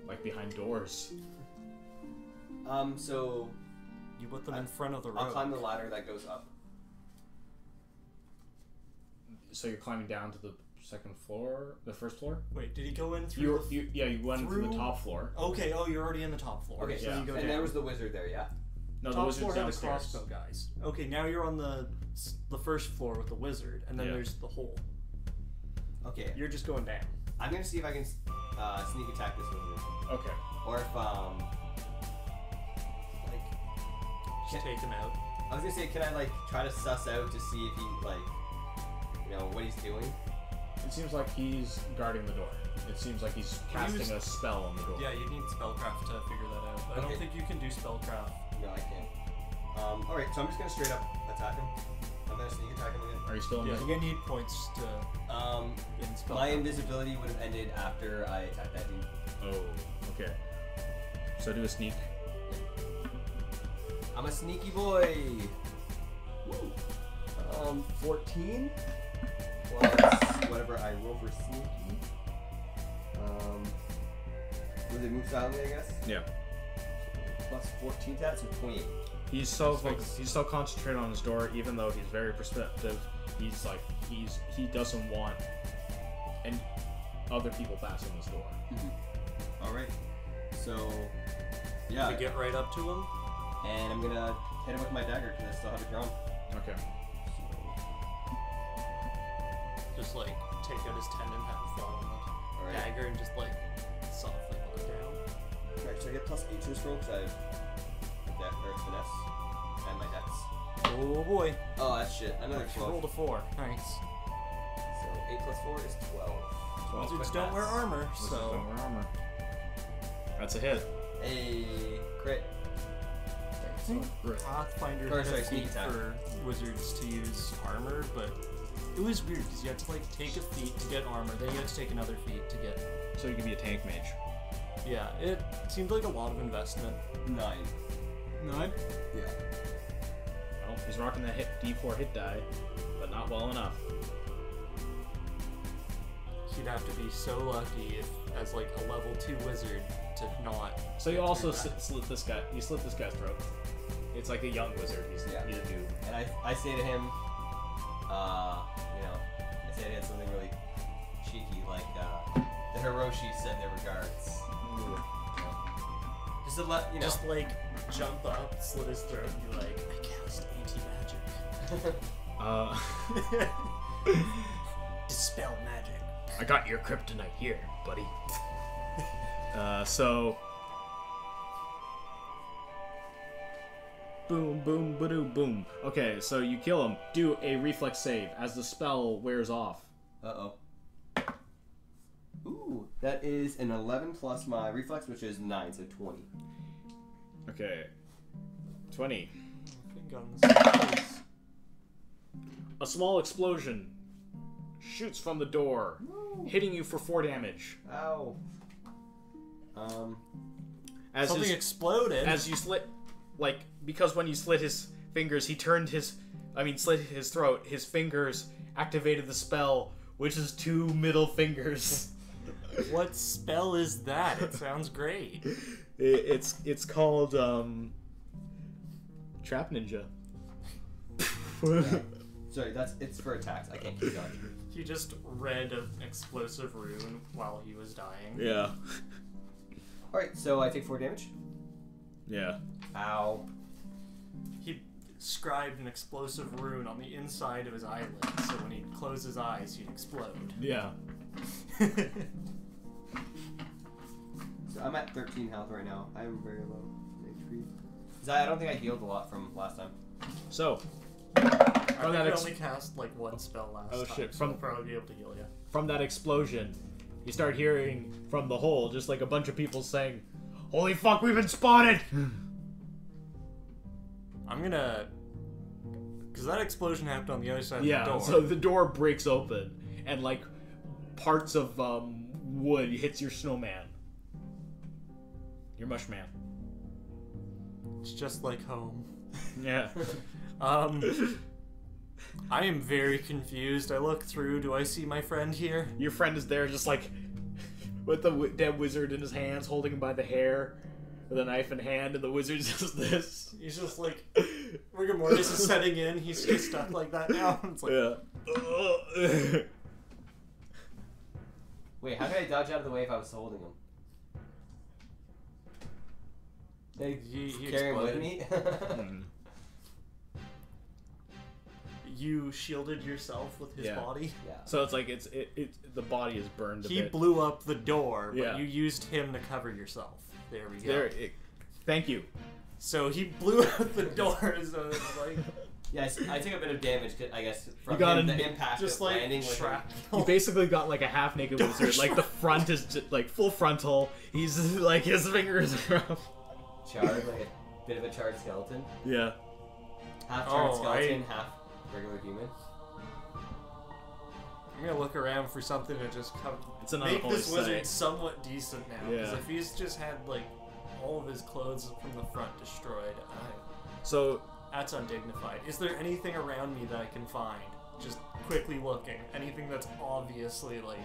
like behind doors. So You put them in front of the road. I'll climb the ladder that goes up. So you're climbing down to the second floor, the first floor. Wait, did he go in through? You went into through- the top floor. Okay. Oh, you're already in the top floor. Okay, so yeah. you go and down. there was the wizard there, yeah? No, the top wizard's floor had the downstairs. crossbow guys. Okay, now you're on the first floor with the wizard, and then Yeah. there's the hole. Okay. You're just going down. I'm gonna see if I can sneak attack this wizard. Okay. Or if, Just take him out. I was gonna say, can I, like, try to suss out to see if he, like, you know, what he's doing? It seems like he's guarding the door. It seems like he's casting a spell on the door. Yeah, you need spellcraft to figure that out. I don't Okay. think you can do spellcraft. No, I can't. Alright, so I'm just gonna straight up attack him. I'm gonna sneak attack him again. Are you still in Yeah, there? you're gonna need points to in spellcraft. My invisibility would have ended after I attacked that dude. Oh, okay. So do a sneak. I'm a sneaky boy! Woo! 14 plus whatever I roll for sneaky. Was it move silently, I guess? Yeah. Plus 14 to that, so 28. He's so concentrated on his door, even though he's very perceptive. He's like he doesn't want and other people passing this door. All right. So, yeah. We get right up to him. And I'm gonna hit him with my dagger because I still have it drawn. Okay. Just like take out his tendon, have a thought on the dagger, and just like softly put it down. Alright, so I get plus 8 to this roll because I have finesse and my dex. Oh boy. Oh, that's shit. Another You 12. rolled a 4. Nice. So 8 plus 4 is 12. Wizards don't wear armor, Wizards so. don't wear armor. That's a hit. A crit. Pathfinder Or, had sorry, a sneak feat attack. for wizards to use armor, but it was weird because you had to like take a feat to get armor, then you had to take another feat to get. So you can be a tank mage. Yeah, it seemed like a lot of investment. 9. 9? Yeah. Well, he's rocking that D4 hit die, but not well enough. You'd have to be so lucky if, as like a level 2 wizard, to not. So you also slit this guy. You slit this guy's throat. It's like a young wizard. He's a noob. And I say to him, I say to him something really cheeky, like, the Hiroshi send their regards. Ooh. Just to let, Just like jump up, slit his throat, and be like, I cast anti-magic. Dispel magic. I got your kryptonite here, buddy. So. Boom, boom, ba-doo, boom. Okay, so you kill him. Do a reflex save as the spell wears off. Uh-oh. Ooh, that is an 11 plus my reflex, which is 9, so 20. Okay. 20. A small explosion shoots from the door, hitting you for 4 damage. Ow. As Something exploded. As you slit, because when you slit his fingers, he turned slit his throat. His fingers activated the spell, which is 2 middle fingers. What spell is that? It sounds great. It's called Trap Ninja. Sorry, it's for attacks. I can't keep going. He just read an explosive rune while he was dying. Yeah. Alright, so I take 4 damage. Yeah. Ow. He scribed an explosive rune on the inside of his eyelid, so when he closed his eyes, he'd explode. Yeah. So I'm at 13 health right now. I'm very low in HP. I don't think I healed a lot from last time. So, I think I only cast like 1 spell last time. Oh shit! So I'll probably be able to heal you. From that explosion, you start hearing from the hole just like a bunch of people saying, "Holy fuck, we've been spotted!" I'm gonna, because that explosion happened on the other side of the door. Yeah. So the door breaks open and like parts of wood hits your snowman. Your mush man. It's just like home. Yeah. I am very confused. I look through. Do I see my friend here? Your friend is there just like with the dead wizard in his hands, holding him by the hair with a knife in hand, and the wizard's just this. He's just like, rigor mortis is setting in. He's just stuck like that now. It's like, Yeah. Wait, how did I dodge out of the way if I was holding him? They he carry him with exploded. me? You shielded yourself with his Yeah. body. Yeah. So it's like the body is burned a He bit. blew up the door, but Yeah. you used him to cover yourself. There we go. Thank you. So he blew out the door, so it's like... Yes, I took a bit of damage, I guess, from You got the impact just of like landing with him. shrapnel. You basically got like a half-naked wizard. Like the front is just, like full frontal. He's like his fingers are up. Charred, like a bit of a charred skeleton. Yeah. Half charred Oh, skeleton, half regular human. I'm gonna look around for something to just come It's an make unholy this wizard sight. somewhat decent now. Because Yeah. if he's just had like all of his clothes from the front destroyed, So that's undignified. Is there anything around me that I can find? Just quickly looking. Anything that's obviously like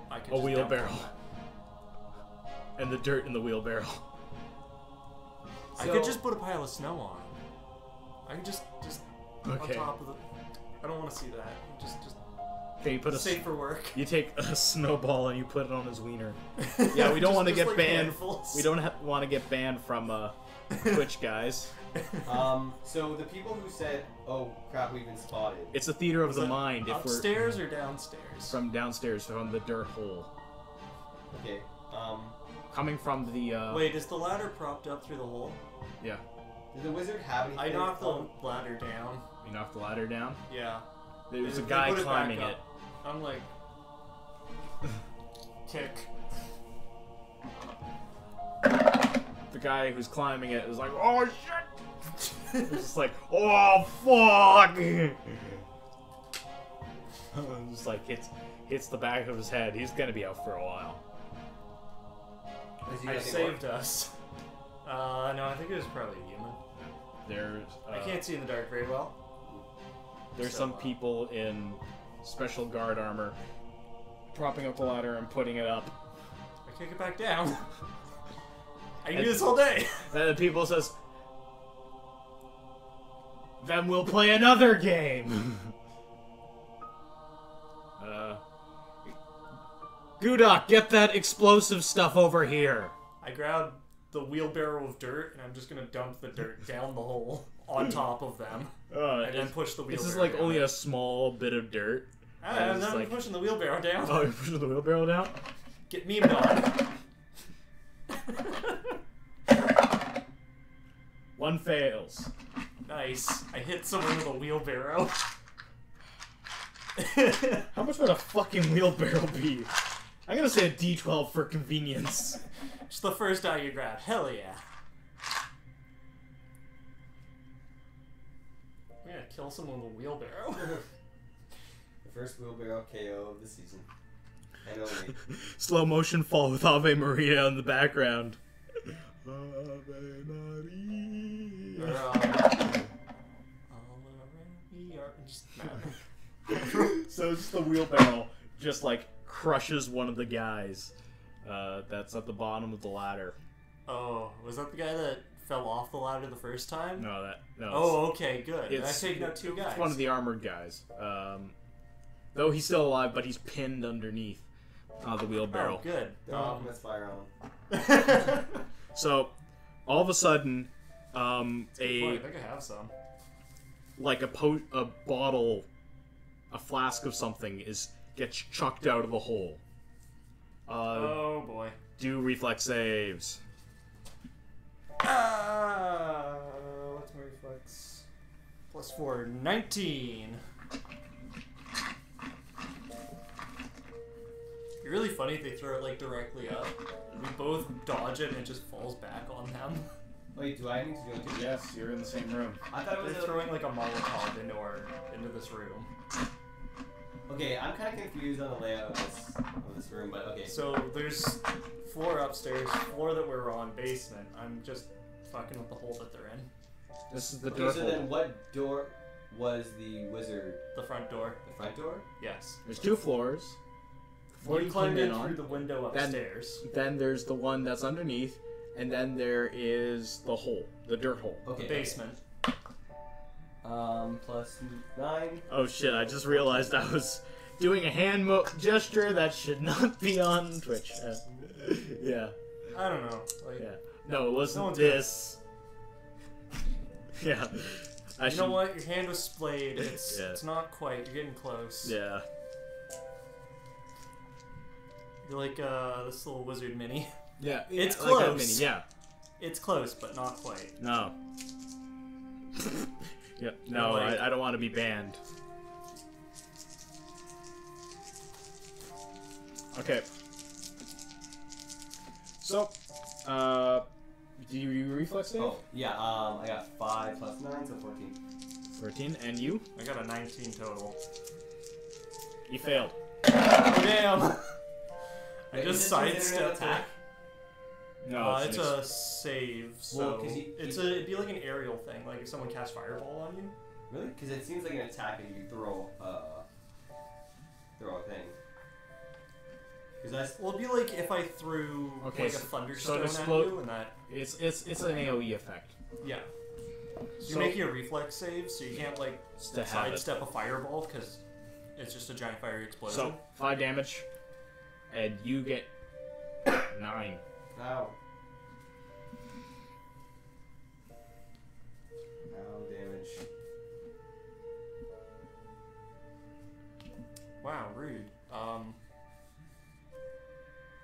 I can A just wheelbarrow. dump on and the dirt in the wheelbarrow. that. I could just put a pile of snow on. I can just Okay. on top of the. I don't want to see that. Just Okay, you put a safe for work. You take a snowball and you put it on his wiener. Yeah, we don't want to get like banned. handfuls. We don't want to get banned from Twitch, guys. So the people who said, "Oh crap, we've been spotted." It's a theater of Is the it mind. If we're upstairs or downstairs? from downstairs, from the dirt hole, Okay. coming from the. Wait, is the ladder propped up through the hole? Yeah, Did the wizard have anything? I knocked the ladder down. you knocked the ladder down. Yeah. There's a They guy put it back climbing up. it. I'm like, kick. The guy who's climbing it is like, "Oh shit!" It's just like, "Oh fuck!" Just like hits the back of his head. He's gonna be out for a while. Is he I gonna get saved us. No, I think it was probably a human. There's I can't see in the dark very well. There's So, some people in special guard armor propping up the ladder and putting it up. I can't get back down. I can do this all day. Then the people says, "Then we'll play another game." Gudok, get that explosive stuff over here. I grabbed the wheelbarrow of dirt and I'm just gonna dump the dirt down the hole on top of them. And then push the wheelbarrow. This is like down. only a small bit of dirt. I'm It's not like- pushing the wheelbarrow down. Oh, you're pushing the wheelbarrow down? Get memed on. One fails. Nice. I hit someone with a wheelbarrow. How much would a fucking wheelbarrow be? I'm gonna say a D12 for convenience. It's the first die you grab. Hell yeah. I'm gonna kill someone with a wheelbarrow. The first wheelbarrow KO of the season. And only. Slow motion fall with Ave Maria in the background. Ave Maria. So it's just the wheelbarrow just like crushes one of the guys that's at the bottom of the ladder. Oh, was that the guy that fell off the ladder the first time? No. Oh, okay, good. It's- I've taken out two guys. It's one of the armored guys. Though he's still alive, but he's pinned underneath the wheelbarrow. Oh, good. Let's fire on. So, all of a sudden, I think I have some. like a bottle, a flask of something gets chucked out of the hole. Oh boy. Do reflex saves. What's my reflex? +4, 19. It'd be really funny if they throw it like directly up. We both dodge it and it just falls back on them. Wait, do I need to do it too? Yes, you're in the same room. I thought it was They're throwing like a Molotov into this room. Okay, I'm kind of confused on the layout of this room, but okay. So there's floor upstairs, floor that we're on, basement. I'm just fucking with the hole that they're in. This is the Okay, dirt so hole. then what door was the wizard? The front door. The front door? Yes. There's two floors. The floor You you climbed came in on. through the window Then- upstairs. Then there's the one that's underneath, and then there is the hole, the dirt hole. Okay. The basement. +9. Oh shit! I just realized I was doing a hand gesture that should not be on Twitch. Yeah. I don't know. Like, Yeah. No, it wasn't one's this. Yeah. you know what? Your hand was splayed. It's Yeah. it's not quite. You're getting close. Yeah. You're like this little wizard mini. Yeah. It's like that close. mini, yeah. It's close, but not quite. No. Yeah. No, Like- I don't want to be banned. Okay. So, do you reflex save? Oh, yeah, I got 5 +9, so 14. 13, and you? I got a 19 total. You failed. Oh damn! I Wait, just is this considered an sidestepped attack? it. No, It's a save, so Well, 'cause it'd be like an aerial thing, like if someone casts fireball on you. Really? Because it seems like an attack if you throw a thing. Because that's Well, it'd be like if I threw Okay, like a so thunderstone to at slow- you, and that It's an AOE effect. yeah. You're making a reflex save, so you can't like to have it. sidestep a fireball because it's just a giant fiery explosion. So 5 damage, and you get 9. Ow. Ow, damage. Wow, rude.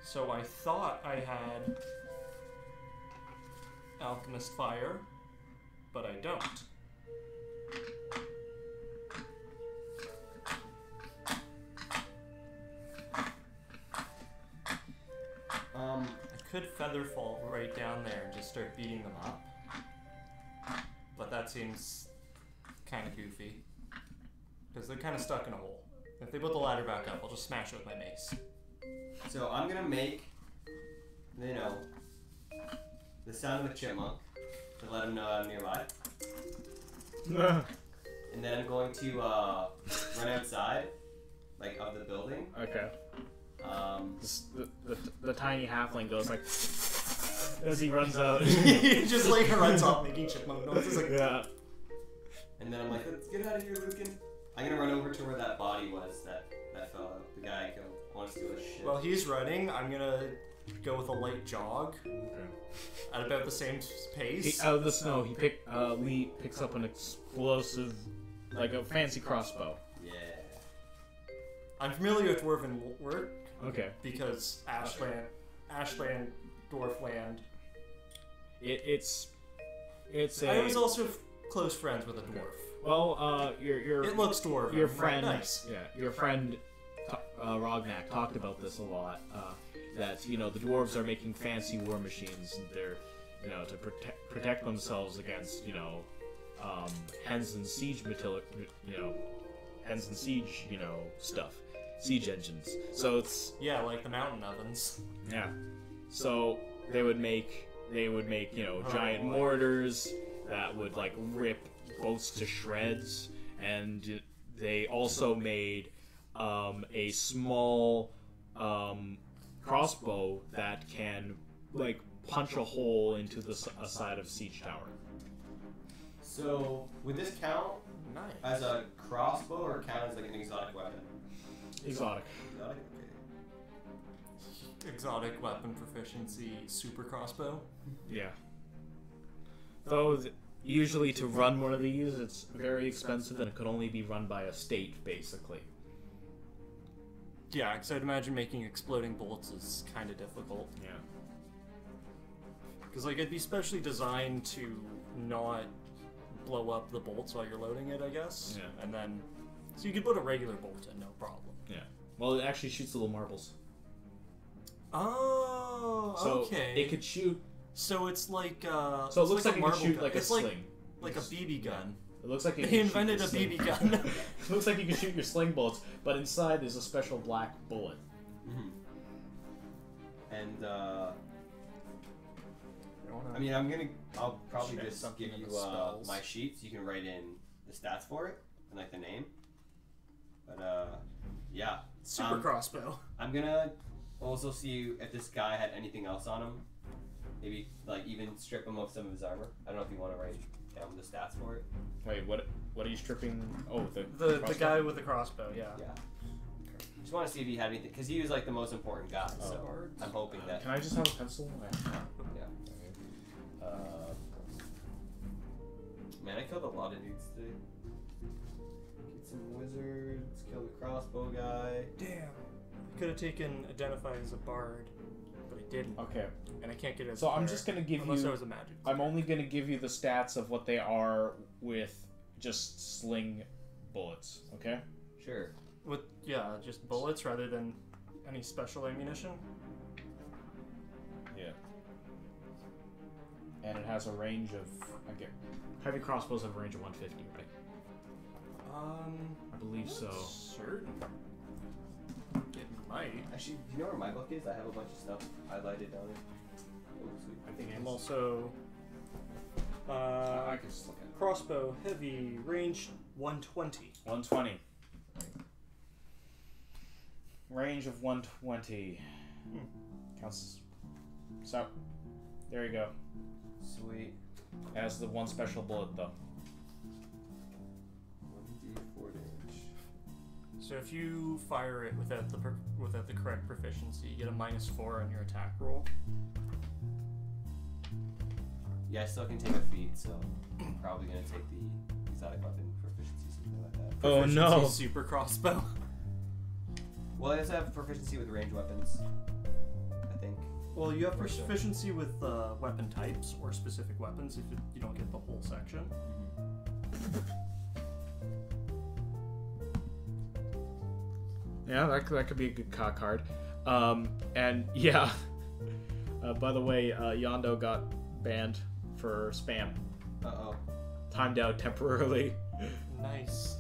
So I thought I had Alchemist Fire, but I don't. I could Featherfall right down there and just start beating them up, but that seems kind of goofy because they're kind of stuck in a hole. If they put the ladder back up, I'll just smash it with my mace. So I'm gonna make, you know, the sound of a chipmunk to let him know I'm nearby. And then I'm going to run outside, like, of the building. Okay. The tiny halfling goes like as he runs out. He just like runs off making chipmunk noises. Like, Yeah. And then I'm like, let's get out of here, Lucan. I'm gonna run over to where that body was that fell out. The guy I killed. I want to steal his shit. while he's running, I'm gonna go with a light jog at about the same pace. Out of the snow, Lee picks up an explosive, like a fancy crossbow. Yeah. I'm familiar with dwarven work Okay. because Ashland, Dwarfland. It's a. I was also close friends with a dwarf. Well, your It looks dwarven. your right? friend, Nice. yeah, your friend, Rognak talked about this a lot. That the dwarves are making fancy war machines. And they're, to protect themselves against, hens and siege hens and siege, stuff, siege engines. So it's Yeah, like the mountain ovens. yeah. So they would make giant mortars that would like rip boats to shreds, and they also made a small crossbow that can like punch a hole into a side of siege tower. So, would this count Nice. as a crossbow or count as like an exotic weapon? Exotic. Exotic? Okay. Exotic weapon proficiency, super crossbow. Yeah. Though usually to run one of these, it's very expensive, and it could only be run by a state, basically. Yeah, because I'd imagine making exploding bullets is kind of difficult. Yeah. Because like it'd be specially designed to not blow up the bolts while you're loading it, I guess. Yeah. And then, so you could put a regular bolt in, no problem. Yeah. Well, it actually shoots little marbles. Oh, So okay. it could shoot. So it's like So it looks like a it could marble shoot gun. like a It's sling. like a BB gun. It looks like it They could shoot invented your a sling. BB gun. It looks like you can shoot your sling bullets, but inside there's a special black bullet. Mm-hmm. And I mean, I'll probably Check just something give in you the spells. my sheet so you can write in the stats for it and like the name. But yeah. Super crossbow. I'm gonna also see if this guy had anything else on him. Maybe like even strip him of some of his armor. I don't know if you want to write down the stats for it. Wait, what are you stripping? Oh, The crossbow? guy with the crossbow, yeah. Yeah. Just want to see if he had anything because he was like the most important guy. So Oh. I'm hoping that. Can I just have a pencil? Yeah. Man, I killed a lot of dudes today. Get some wizards. Kill the crossbow guy. Damn. I could have taken identify as a bard, but I didn't. Okay. And I can't get it. So I'm just gonna give unless you. I was a magic. I'm only gonna give you the stats of what they are with just sling bullets. Okay. Sure. With just bullets rather than any special ammunition. Yeah. And it has a range of. Heavy crossbows have a range of 150, right? I believe so. Certain. It might. Actually, do you know where my book is? I have a bunch of stuff highlighted down it. Oh, sweet. I think I'm also. I can just look at it. Crossbow heavy range 120. 120. Range of 120. Counts. So, there you go. Sweet. It has the one special bullet though. 1d4 damage. So if you fire it without the correct proficiency, you get a -4 on your attack roll. Yeah, I still can take a feat, so I'm probably gonna take the exotic weapon proficiency, something like that. Oh no! Proficiency super crossbow. Well, I also have proficiency with ranged weapons, I think. Well, you have proficiency with weapon types or specific weapons if you don't get the whole section. Yeah, that could be a good cock card. And yeah, by the way, Yondo got banned for spam. Uh-oh. Timed out temporarily. Nice.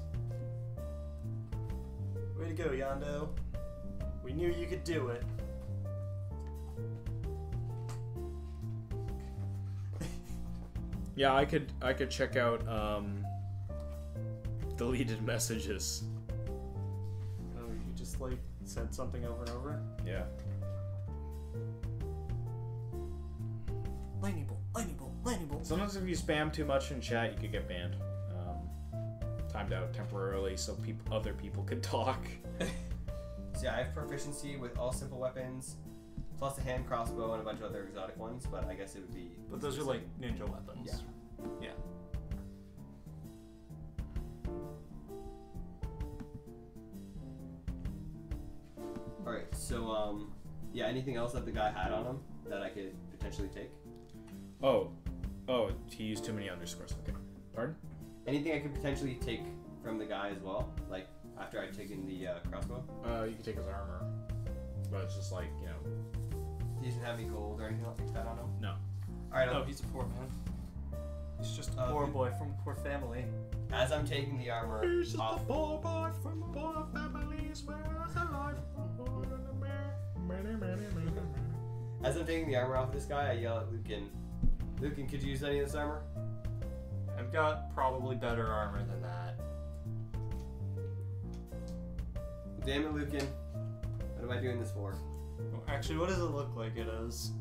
Way to go, Yondo. We knew you could do it. Yeah, I could check out deleted messages. Oh, you just like said something over and over? Yeah. Lightning bolt, lightning bolt, lightning bolt. Sometimes if you spam too much in chat, you could get banned. Timed out temporarily so other people could talk. So yeah, I have proficiency with all simple weapons, plus a hand crossbow and a bunch of other exotic ones, but I guess it would be... But those are like ninja weapons. Yeah. Yeah. Alright, so, yeah, anything else that the guy had on him that I could potentially take? Oh, he used too many underscores. Okay. Pardon? Anything I could potentially take from the guy as well? Like, after I've taken the crossbow? You can take his armor. But it's just like, you know... He doesn't have any gold or anything like that on him? No. Alright, No, he's a poor man. He's just a poor boy from a poor family. as I'm taking the armor He's just off... a poor boy from a poor family, swears a life. As I'm taking the armor off this guy, I yell at Lucan. Lucan, could you use any of this armor? I've got probably better armor than that. Damn it, Lucan. What am I doing this for? Well, actually, what does it look like it is?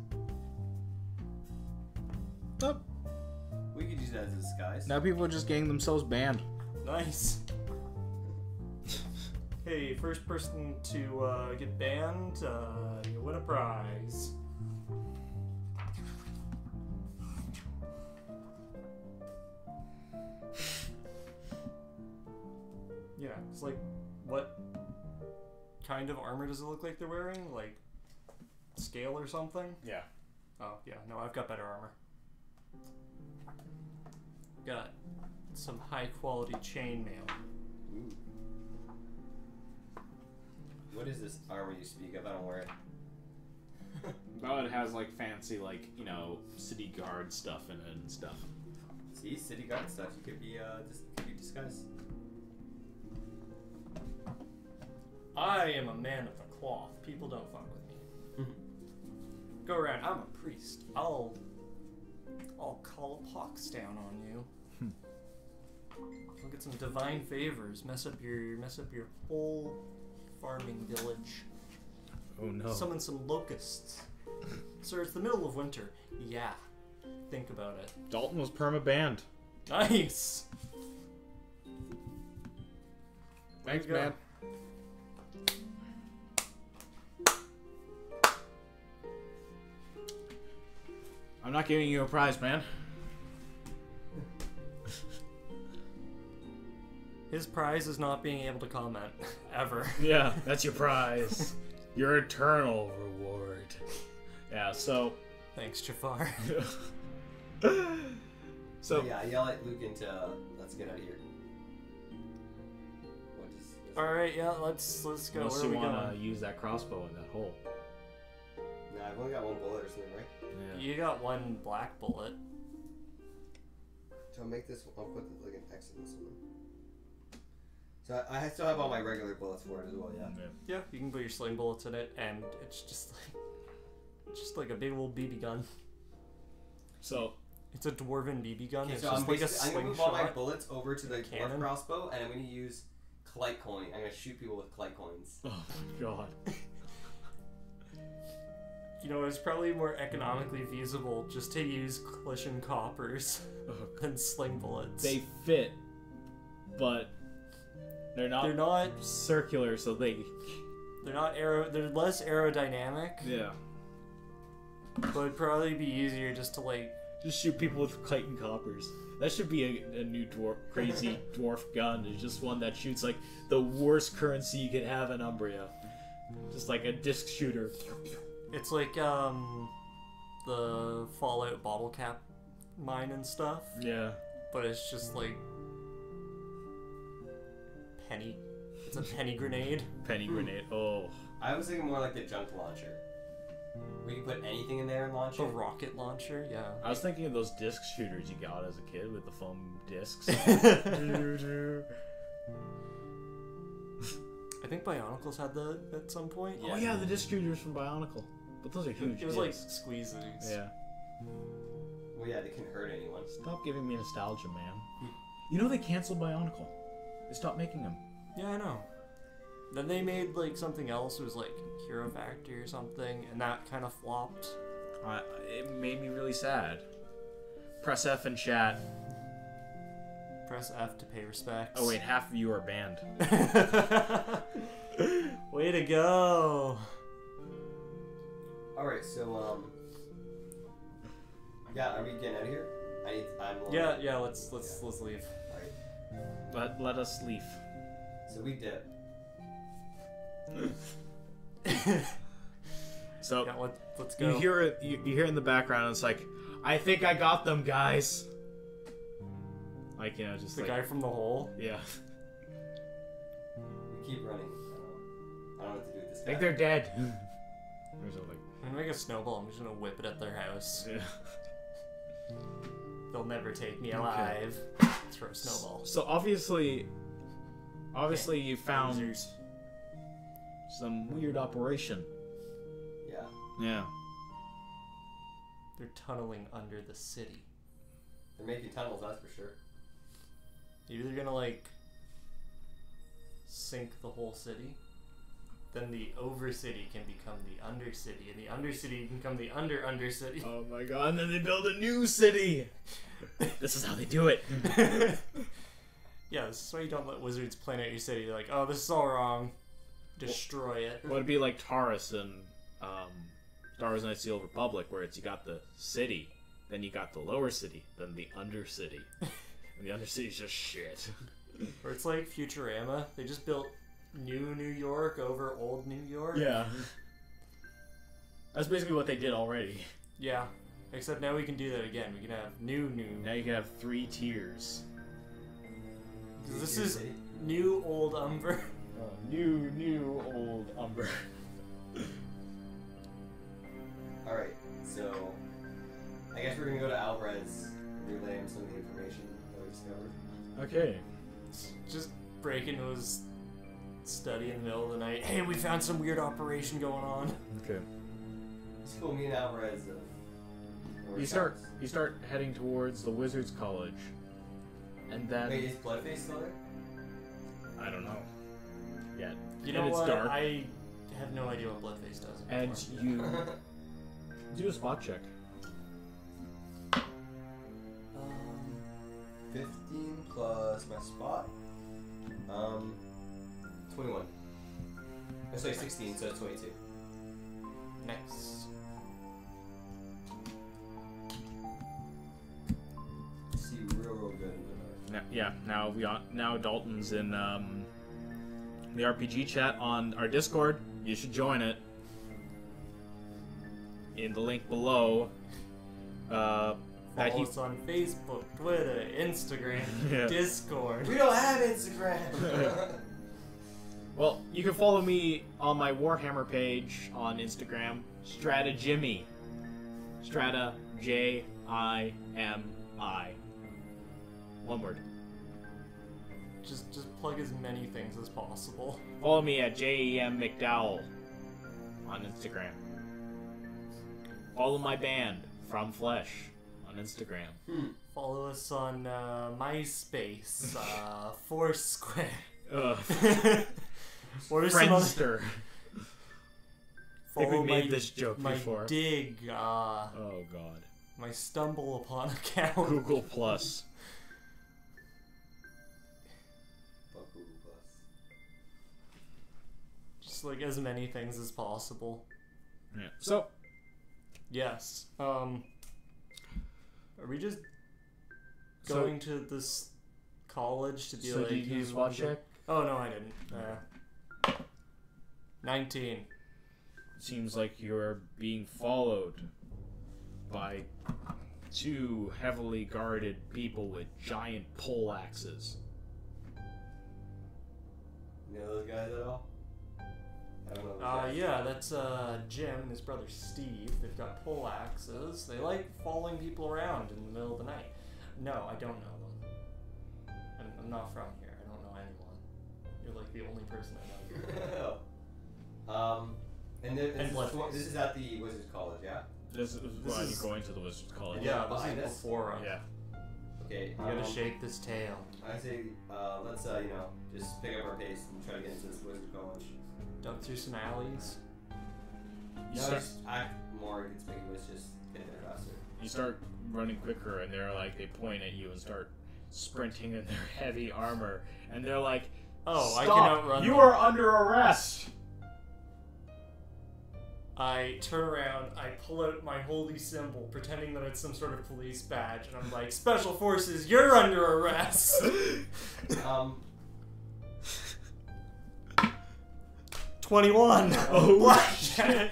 Oh, We could use that as a disguise. now people are just getting themselves banned. Nice. Hey, first person to get banned, you win a prize. Yeah, it's like, what kind of armor does it look like they're wearing? Like, scale or something? Yeah. Oh, yeah, no, I've got better armor. Got some high quality chainmail. Ooh. What is this armor you speak of? I don't wear it. But it has like fancy, like, you know, city guard stuff in it and stuff. See, city guard stuff. You could be disguised. I am a man of the cloth. People don't fuck with me. Go around. I'm a priest. I'll call a pox down on you. I'll get some divine favors. Mess up your whole farming village. Oh no. Summon some locusts. Sir, it's the middle of winter. Yeah. Think about it. Dalton was perma-banned. Nice. Thanks, go. man. I'm not giving you a prize, man. His prize is not being able to comment. Ever. Yeah, that's your prize. Your eternal reward. Yeah, so... Thanks, Jafar. So... Yeah, I yell at Lucan to let's get out of here. What is this? Alright, yeah, let's go. Unless Where are you we want to going? use that crossbow in that hole. Nah, I've only got one bullet or something, right? Yeah. You got one black bullet. So I'll make this. I'll put like an X in this one. So I still have all my regular bullets for it as well. Yeah. Yeah, you can put your sling bullets in it, and it's just like a big old BB gun. So... It's a dwarven BB gun. Okay, It's so just like a I'm gonna move all my slingshot. bullets over to the dwarf cannon. crossbow, and I'm gonna use Clyte coin. I'm gonna shoot people with Clyte coins. Oh my god. You know, it's probably more economically feasible just to use collision coppers than sling bullets. They fit, but they're not circular, so they're less aerodynamic. Yeah. But it'd probably be easier just to like Just shoot people with Clayton coppers. That should be a new crazy dwarf gun. It's just one that shoots like the worst currency you could have in Umbria. Just like a disc shooter. It's like the Fallout bottle cap mine and stuff. Yeah. But it's just like penny. It's a penny grenade. Penny grenade. Oh. I was thinking more like the junk launcher. We can put anything in there and launch The it. rocket launcher, yeah. I was thinking of those disc shooters you got as a kid with the foam discs. I think Bionicles had that at some point. Oh yeah, the disc shooters from Bionicle. But those are huge. It was like discs. squeezes. Yeah. Well, yeah, they couldn't hurt anyone. Stop giving me nostalgia, man. You know they canceled Bionicle. They stopped making them. Yeah, I know. Then they made like something else. It was like Hero Factory or something, and that kind of flopped. It made me really sad. Press F and chat. Press F to pay respects. Oh wait, half of you are banned. Way to go! Alright, so, yeah, are we getting out of here? I'm Yeah, let's leave. Alright. Let us leave. So we dip. So Yeah, let's go. you hear it. You hear in the background. It's like, I think I got them, guys. Like, you know, just the like guy from the hole. yeah. We keep running. I don't know what to do with this I guy. think they're dead. Or something. I'm gonna make a snowball. I'm just gonna whip it at their house. Yeah. They'll never take me alive. Throw a snowball. So obviously you found Losers. some weird operation. Yeah. Yeah. They're tunneling under the city. They're making tunnels, that's for sure. Either gonna like sink the whole city, then the overcity can become the undercity, and the undercity can become the undercity. Oh my god! And then they build a new city. This is how they do it. Yeah, this is why you don't let wizards plan out your city. They're like, oh, this is all wrong. Destroy it. Well, it'd be like Taurus and Star Wars Knights of the Old Republic, where it's you got the city, then you got the lower city, then the undercity. And the undercity's just shit. Or it's like Futurama. They just built new New York over old New York. Yeah. That's basically what they did already. Yeah. Except now we can do that again. We can have new. Now you can have 3 tiers. This is new old Umber. New old Umber. Alright, so I guess we're gonna go to Alvarez, relay him some of the information that we discovered. Okay. Just break into his study in the middle of the night. Hey, we found some weird operation going on. Okay. It's cool, me and Alvarez. You start heading towards the Wizards College, and then Wait, is Bloodface still there? I don't know. Yeah. You know and it's what? dark. I have no idea what Bloodface does. And you do a spot check. 15 plus my spot. 21. It's like 16, so it's 22. Next. See real good in the dark. Now Dalton's in the RPG chat on our Discord. You should join it. In the link below. Follow us on Facebook, Twitter, Instagram, Yeah. Discord. We don't have Instagram! Well, you can follow me on my Warhammer page on Instagram, Strata Jimmy. Strata Jimi. One word. Just plug as many things as possible. Follow me at JEM McDowell on Instagram. Follow my band, From Flesh, on Instagram. Follow us on MySpace, Foursquare. Ugh. What are some other... Friendster. think we follow made this joke my before. dig. Oh god. My stumble upon account. Google Plus. Fuck Google Plus. Just like as many things as possible. Yeah. So, Yes. Are we just going to this college to be so like? did you use one spot of the- check? Oh no, I didn't. 19. Seems like you're being followed by two heavily guarded people with giant pole axes. You know those guys at all? I don't know those guys. Yeah, that's Jim and his brother Steve. They've got pole axes. They like following people around in the middle of the night. No, I don't know them. I'm not from here. I don't know anyone. You're like the only person I know here. And this, blood is, this is at the Wizards College, yeah? This is why you're going to the Wizards College. Yeah, this behind is us? before us. Yeah. Okay. You gotta shake this tail. I say, let's just pick up our pace and try to get into this Wizard College. Dug through some alleys. You No, start, just act more conspicuous, just get there faster. you start running quicker, and they're like, they point at you and start sprinting in their heavy armor, and they're like, Oh, "Stop! I can outrun You them." are under arrest!" I turn around, I pull out my holy symbol, pretending that it's some sort of police badge, and I'm like, Special Forces, you're under arrest! 21! Oh, Blackjack!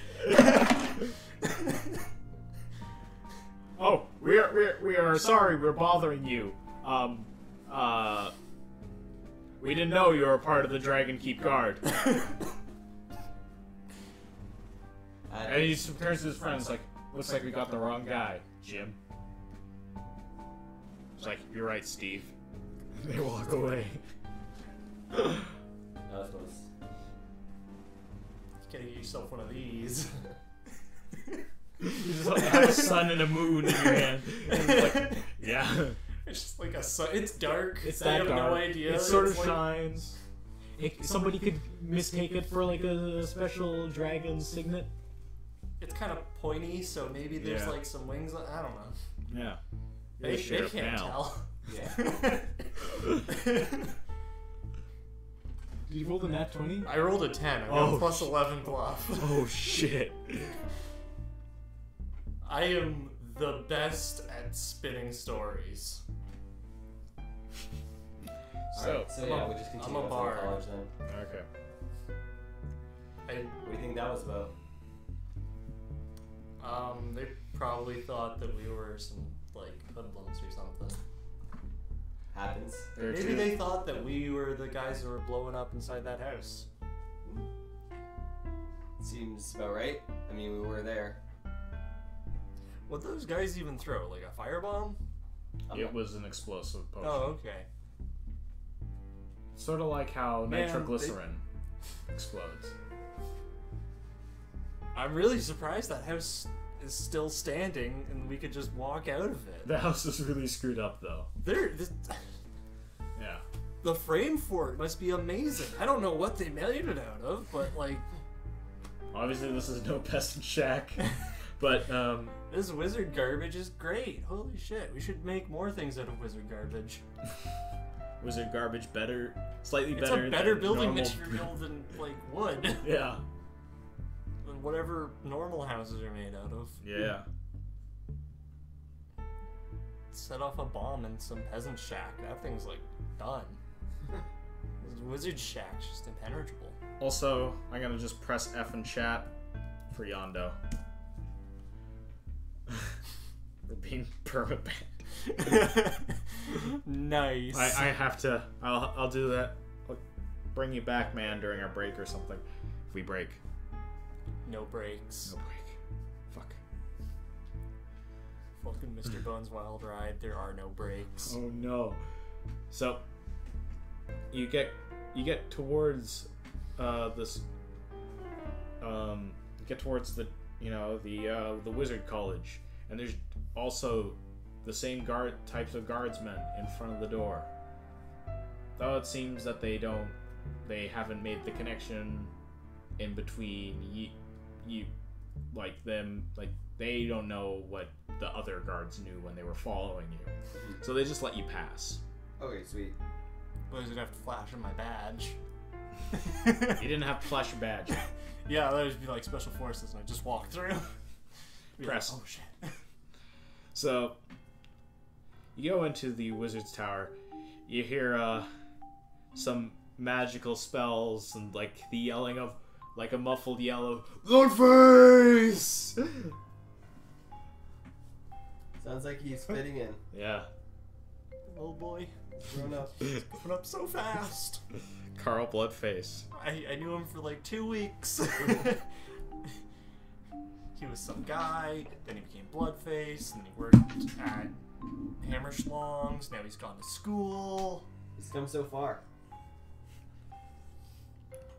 Oh, we are sorry, we're bothering you. We didn't know you were a part of the Dragon Keep Guard. And he turns to his friends like, looks like we got the wrong guy, Jim. It's like, you're right, Steve. They walk away. That was close. You gotta get yourself one of these. You just like, have a sun and a moon in your hand. And it's like, yeah. It's just like a sun. It's dark. It's I that have dark. no idea. It sort of It's like- shines. Somebody could mistake it for like a special dragon signet. It's kind of pointy, so maybe there's Yeah. like some wings. I don't know. Yeah. You're They the sheriff can't now. tell. Yeah. Did you roll the nat 20? I rolled a 10. I got Oh, a plus 11 bluff. Oh shit. I am the best at spinning stories. So, Alright, so yeah, we just continue I'm a on to the bard. college then. okay. I, What do you think that was about? they probably thought that we were some like hoodlums or something. Happens. There are Maybe two- they thought that we were the guys who were blowing up inside that house. Seems about right. I mean, we were there. What those guys even throw? Like a firebomb? It was an explosive potion. Oh, okay. Sort of like how Man, nitroglycerin explodes. I'm really surprised that house is still standing and we could just walk out of it. The house is really screwed up, though. Yeah. The frame for it must be amazing. I don't know what they made it out of, but like Obviously, this is no peasant shack, but this wizard garbage is great. Holy shit, we should make more things out of wizard garbage. wizard garbage slightly It's better. a better than building normal- material than like wood. Yeah. Than whatever normal houses are made out of. Yeah. Set off a bomb in some peasant shack. That thing's like done. This wizard shack's just impenetrable. Also, I'm gonna just press F in chat for Yondo. We're being permabanned. Nice. I have to. I'll do that. I'll bring you back, man, during our break or something. If we break. No breaks. No break. Fuck. Fucking Mr. Bones Wild Ride. There are no breaks. Oh no. So you get towards this you get towards the the wizard college, and there's also the same types of guardsmen in front of the door. Though it seems that they haven't made the connection in between you, like them, like they don't know what the other guards knew when they were following you, so they just let you pass. Okay, sweet. But does it have to flash on my badge? You didn't have to flash your badge. Yeah, that would just be like special forces, and I just walk through. Be Press. Like, oh shit. So you go into the wizard's tower. You hear some magical spells and like the yelling of like a muffled yell of Bloodface. Sounds like he's fitting in. Yeah. Little boy. Grown up. Growing up so fast. Carl Bloodface. I knew him for like 2 weeks. He was some guy, then he became Bloodface, and then he worked at Hammerschlongs, now he's gone to school. He's come so far.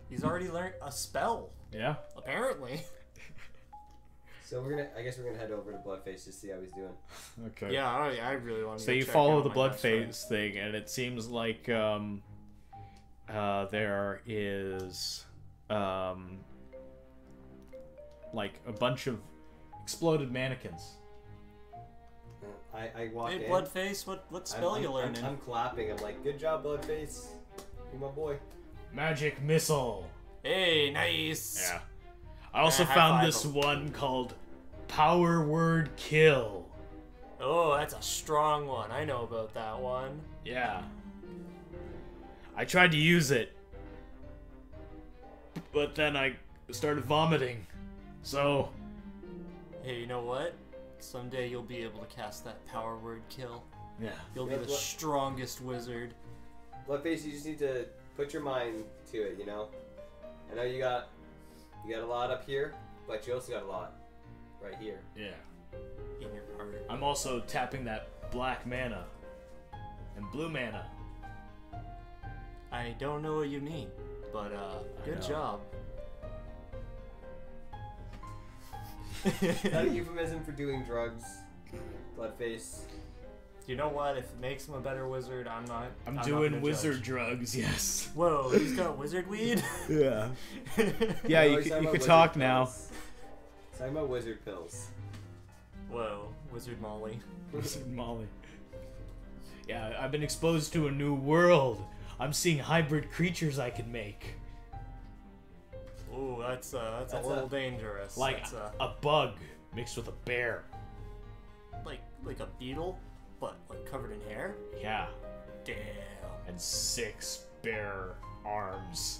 He's already learned a spell, Yeah. apparently. So I guess we're gonna head over to Bloodface to see how he's doing. Okay. Yeah, I really want to So go you check follow out the my best friend. Bloodface thing, and it seems like there is like a bunch of exploded mannequins. I walk Hey, in. Bloodface, what spell you learning? I'm clapping. I'm like, good job, Bloodface. You're my boy. Magic missile. Hey, nice. Yeah. I also high found five this him. one called Power Word Kill. Oh, that's a strong one. I know about that one. Yeah. I tried to use it, but then I started vomiting. So, Hey, you know what? Someday you'll be able to cast that power word kill. yeah. You'll be Yeah, the what- strongest wizard. Bloodface, you just need to put your mind to it, you know? I know you got a lot up here, but you also got a lot right here. Yeah. In your heart. I'm also tapping that black mana and blue mana. I don't know what you mean, but good know. job. Is that a euphemism for doing drugs? Bloodface. You know what? If it makes him a better wizard, I'm not I'm not doing gonna wizard judge. drugs, yes. Whoa, he's got wizard weed? Yeah. Yeah, Oh, you he's could, talking you about could wizard talk now. pills. He's talking about wizard pills. Whoa, wizard Molly. Wizard Molly. Yeah, I've been exposed to a new world. I'm seeing hybrid creatures I can make. Ooh, that's a That's little a- dangerous. Like That's a bug mixed with a bear. like a beetle, but like covered in hair. Yeah. Damn. And 6 bear arms.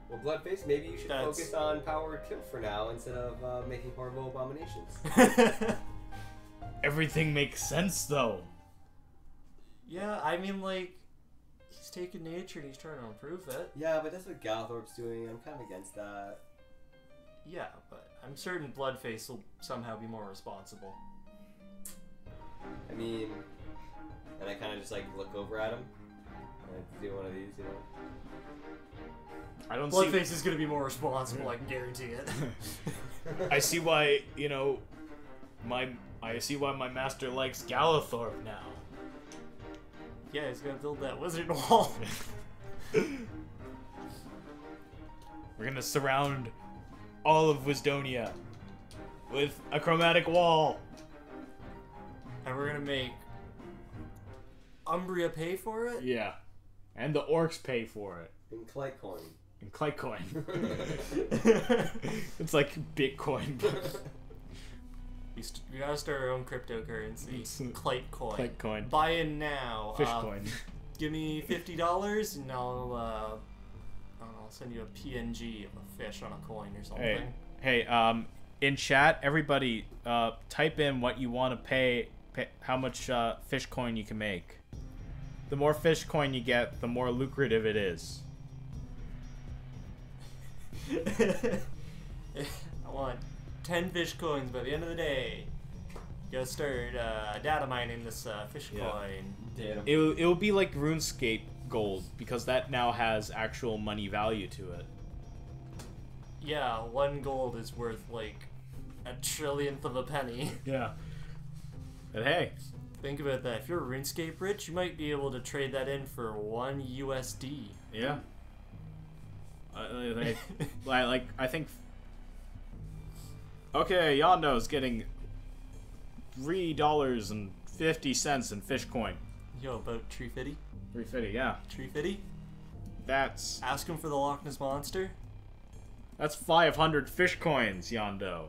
Well, Bloodface, maybe you should That's- focus on power word kill for now instead of making horrible abominations. Everything makes sense though. Yeah, I mean, like, he's taking nature and he's trying to improve it. Yeah, but that's what Galthorpe's doing. I'm kind of against that. Yeah, but I'm certain Bloodface will somehow be more responsible. I mean, and I kind of just like look over at him and I do one of these, you know. I don't Bloodface is gonna be more responsible, I can guarantee it. I see why, you know, I see why my master likes Galithorpe now. Yeah, he's gonna build that wizard wall. We're gonna surround all of Wisdonia with a chromatic wall. And we're gonna make Umbria pay for it? Yeah. And the orcs pay for it. In Clycoin. And Clycoin. It's like Bitcoin. We gotta start our own cryptocurrency. Clytecoin. Clytecoin. Buy in now. Fishcoin. Give me $50 and I'll send you a PNG of a fish on a coin or something. Hey, in chat, everybody, type in what you want to pay how much fish coin you can make. The more fish coin you get, the more lucrative it is. I want 10 fish coins by the end of the day. Gotta start data mining this fish Yeah. coin. Damn. It'll be like RuneScape gold, because that now has actual money value to it. Yeah, 1 gold is worth like a trillionth of a penny. Yeah. But hey, Think about that. If you're RuneScape rich, you might be able to trade that in for 1 USD. yeah. I think Okay, Yondo's getting $3.50 in fish coin. Yo, about Tree Fitty? 350, yeah. Tree Fitty? That's Ask him for the Loch Ness Monster? 500 fish coins, Yondo.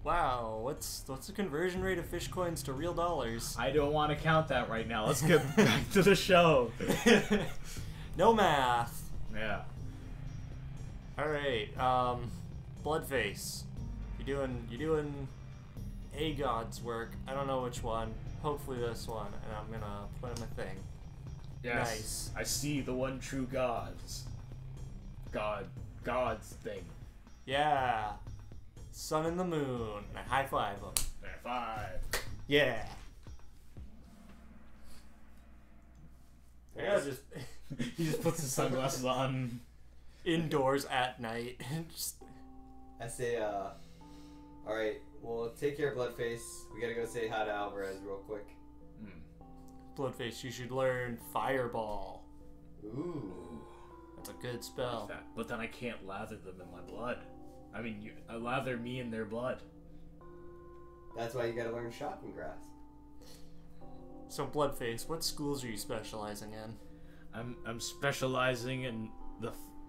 Wow, what's the conversion rate of fish coins to real dollars? I don't want to count that right now. Let's get back to the show. No math. Yeah. Alright, Bloodface. You're doing a god's work. I don't know which one. Hopefully this one, and I'm gonna put him a thing. Yes. Nice. I see the one true God's thing. Yeah. Sun and the moon. I high five them. High five. Yeah. Yeah, just He just puts his sunglasses on. indoors at night. Just, I say, alright, well, take care, Bloodface. We gotta go say hi to Alvarez real quick. Bloodface, you should learn Fireball. Ooh. That's a good spell. But then I can't lather them in my blood. I mean, lather me in their blood. That's why you gotta learn Shocking Grasp. So, Bloodface, what schools are you specializing in? I'm specializing in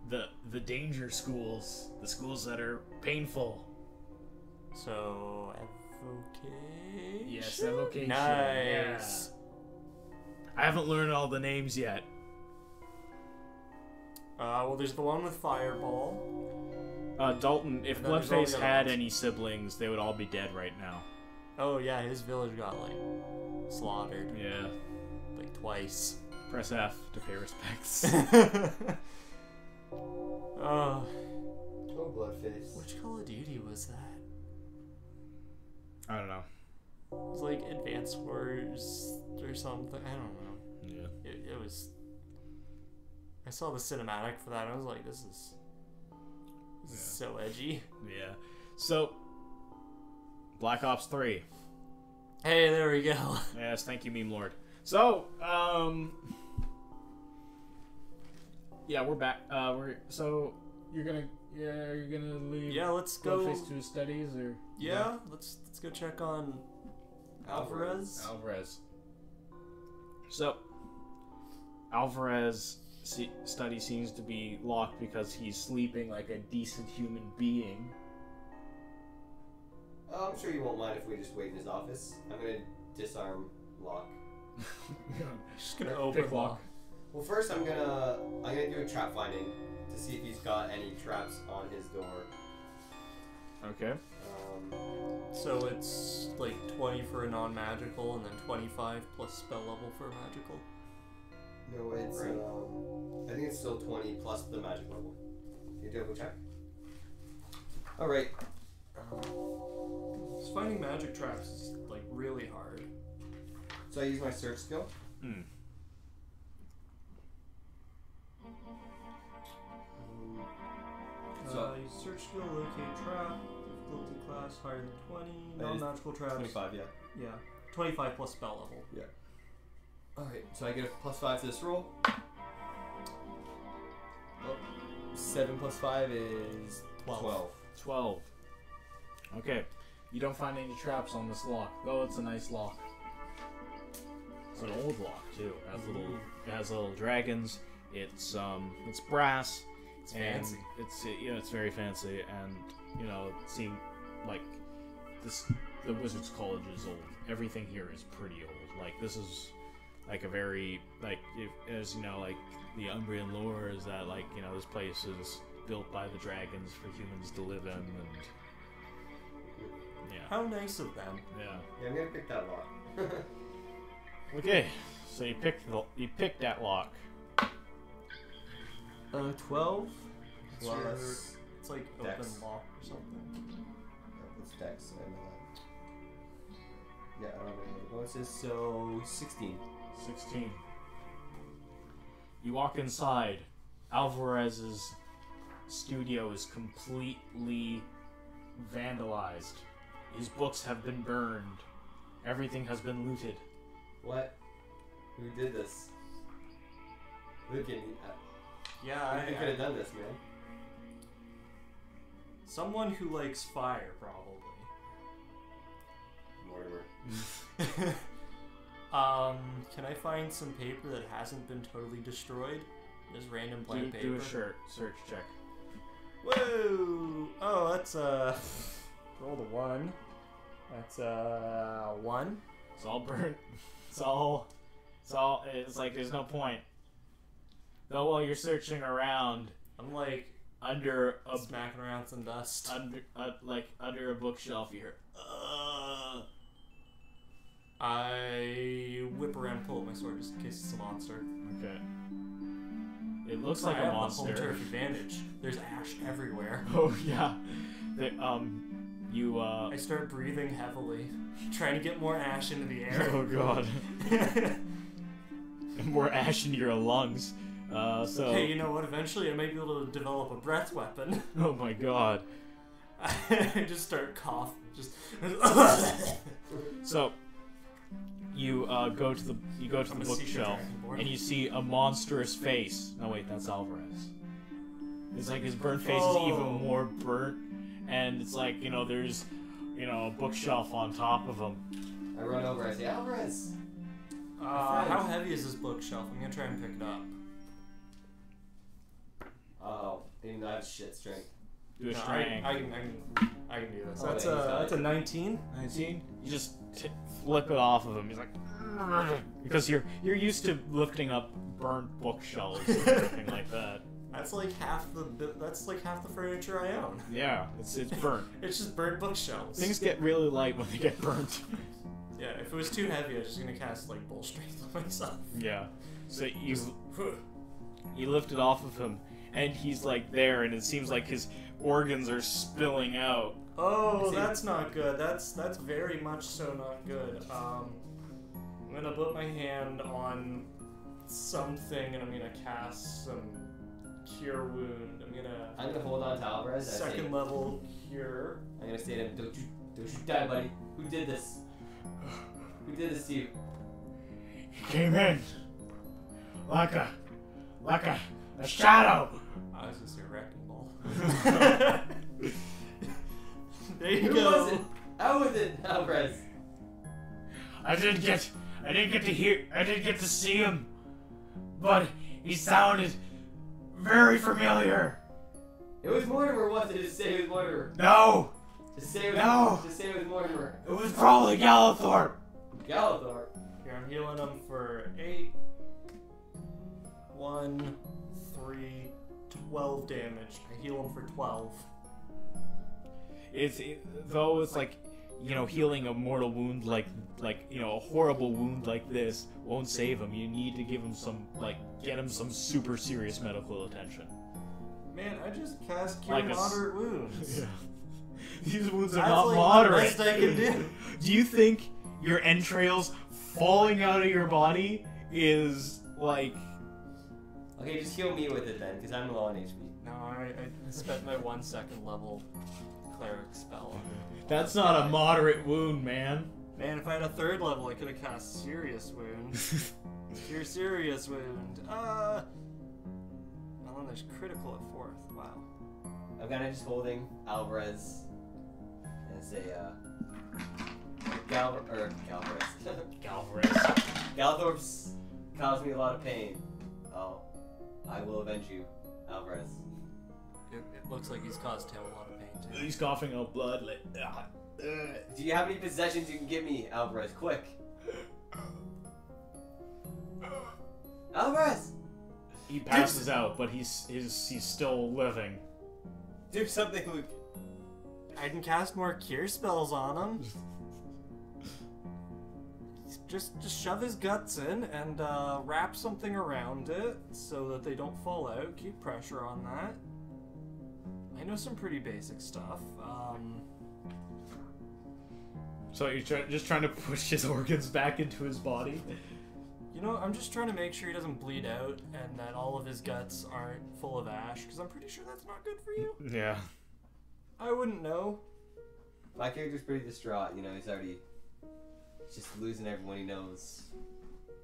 the danger schools, the schools that are painful. So, evocation? Yes, evocation. Nice. Yeah. I haven't learned all the names yet. Well, there's the one with Fireball. Dalton, if And then there's all Bloodface the other had ones. any siblings, they would all be dead right now. Oh, yeah, his village got, like, slaughtered. Yeah. Like, twice. Press F to pay respects. Oh. Oh, Bloodface. Which Call of Duty was that? I don't know. It was like Advanced Wars or something. I don't know. Yeah. It was. I saw the cinematic for that and I was like, this is so edgy. Yeah. So, Black Ops 3. Hey, there we go. Yes, thank you, Meme Lord. So, yeah, we're back. You're gonna leave. Yeah, let's go. Bloodface to his studies, or Yeah, let's go check on Alvarez. So, Alvarez study seems to be locked because he's sleeping like a decent human being. I'm sure you won't mind if we just wait in his office. I'm gonna disarm Locke. Just gonna open Pick lock. Well, first I'm gonna do a trap finding to see if he's got any traps on his door. Okay. So it's like 20 for a non-magical and then 25 plus spell level for a magical. No, it's Right. I think it's still 20 plus the magic level. You double check. All right. Finding magic traps is like really hard. So I use my search skill. Hmm. So You search skill, locate trap, difficulty class higher than 20, That is non-magical traps. 25, yeah. Yeah, 25 plus spell level. Yeah. All right. So I get a +5 to this roll. Oh, 7 plus 5 is 12. 12. Okay. You don't find any traps on this lock, though it's a nice lock. It's an old lock too. It has little dragons. It's brass. It's And fancy. it's very fancy, and it seemed like the Wizards College is old. Everything here is pretty old. Like, this is like a very, like, as you know, like the Umbrian lore is that, like, this place is built by the dragons for humans to live in, and yeah. How nice of them. Yeah. Yeah, I'm gonna pick that lock. Okay, so you picked that lock. 12? Plus It's like Dex. open lock or something. it's Dex and yeah, I don't have any other bonuses. So 16. 16. You walk inside. Alvarez's studio is completely vandalized. His books have been burned. Everything has been looted. What? Who did this? Look at me. Yeah, Who could have done this, man? someone who likes fire, probably. Mortimer. Can I find some paper that hasn't been totally destroyed? Just random blank paper. Do a search check. Whoa! Oh, that's roll the 1. That's 1. It's all burnt. It's like there's no point. Though while you're searching around, I'm like under a smacking around some dust. Under a bookshelf, you hear. I whip around and pull up my sword just in case it's a monster. Okay. It looks like I a have monster. the home turf advantage. There's ash everywhere. Oh yeah. I start breathing heavily, trying to get more ash into the air. Oh god. More ash in your lungs. Hey, you know what? Eventually I might be able to develop a breath weapon. Oh my god. I just start coughing. Just. So you go to the bookshelf and you see a monstrous face. No wait, that's Alvarez. It's like his burnt face is even more burnt, and it's like, you know, there's, you know, a bookshelf on top of him. I run over. I say, Alvarez. How heavy is this bookshelf? I'm gonna try and pick it up. Oh, even I have shit strength. Do a strength. I can do this. Oh, That's a 19. 19. You just flip it off of him. He's like, because you're used to lifting up burnt bookshelves and everything like that. That's like half the furniture I own. Yeah, it's burnt. It's just burnt bookshelves. Things get really light when they get burnt. Yeah, if it was too heavy, I was just gonna cast like bull strength on myself. Yeah. So you lift it off of him, and he's like there, and it seems like his organs are spilling out. Oh, that's not good. That's very much so not good. I'm gonna put my hand on something, and I'm gonna cast some cure wound. I'm gonna hold on to Alvarez. Second level cure. I'm gonna say to him, don't you die, buddy. Who did this? Who did this to you? He came in like a shadow. I was just a wrecking ball. There you Who go. was it? How was it, Alvarez? I didn't get to see him, but he sounded very familiar. It was Mortimer, wasn't it? Just say it was Mortimer. No, Just say it was, No. Just say it was Mortimer. it was probably Gallithorpe. Galador. Here, I'm healing him for 8. 1, 3, 12 damage. I heal him for 12. Though it's like, you know, healing a mortal wound like you know, a horrible wound like this won't save him. You need to give him get him some super serious medical attention. Man, I just cast cure Like moderate wounds. Yeah. These wounds are That's not like moderate. the best I can do. Do you think your entrails falling out of your body is like? Okay, just heal me with it then, because I'm low on HP. No, I spent my 1 second level cleric spell on it. That's not a moderate wound, man. Man, if I had a 3rd level, I could have cast serious wound. Cure serious wound. Well, then there's critical at 4th. Wow. I'm kind of just holding Alvarez and say, Galvarez. Galthorpe's caused me a lot of pain. Oh, I will avenge you, Alvarez. It looks like he's caused him a lot of pain, too. He's coughing out blood. Like, do you have any possessions you can give me, Alvarez? Quick. Alvarez! he passes out, but he's still living. Do something, Luke. I can cast more cure spells on him. Just shove his guts in and wrap something around it so that they don't fall out. Keep pressure on that. I know some pretty basic stuff. So you're just trying to push his organs back into his body? You know, I'm just trying to make sure he doesn't bleed out and that all of his guts aren't full of ash, because I'm pretty sure that's not good for you. Yeah. I wouldn't know. My character's pretty distraught, you know, he's just losing everyone he knows.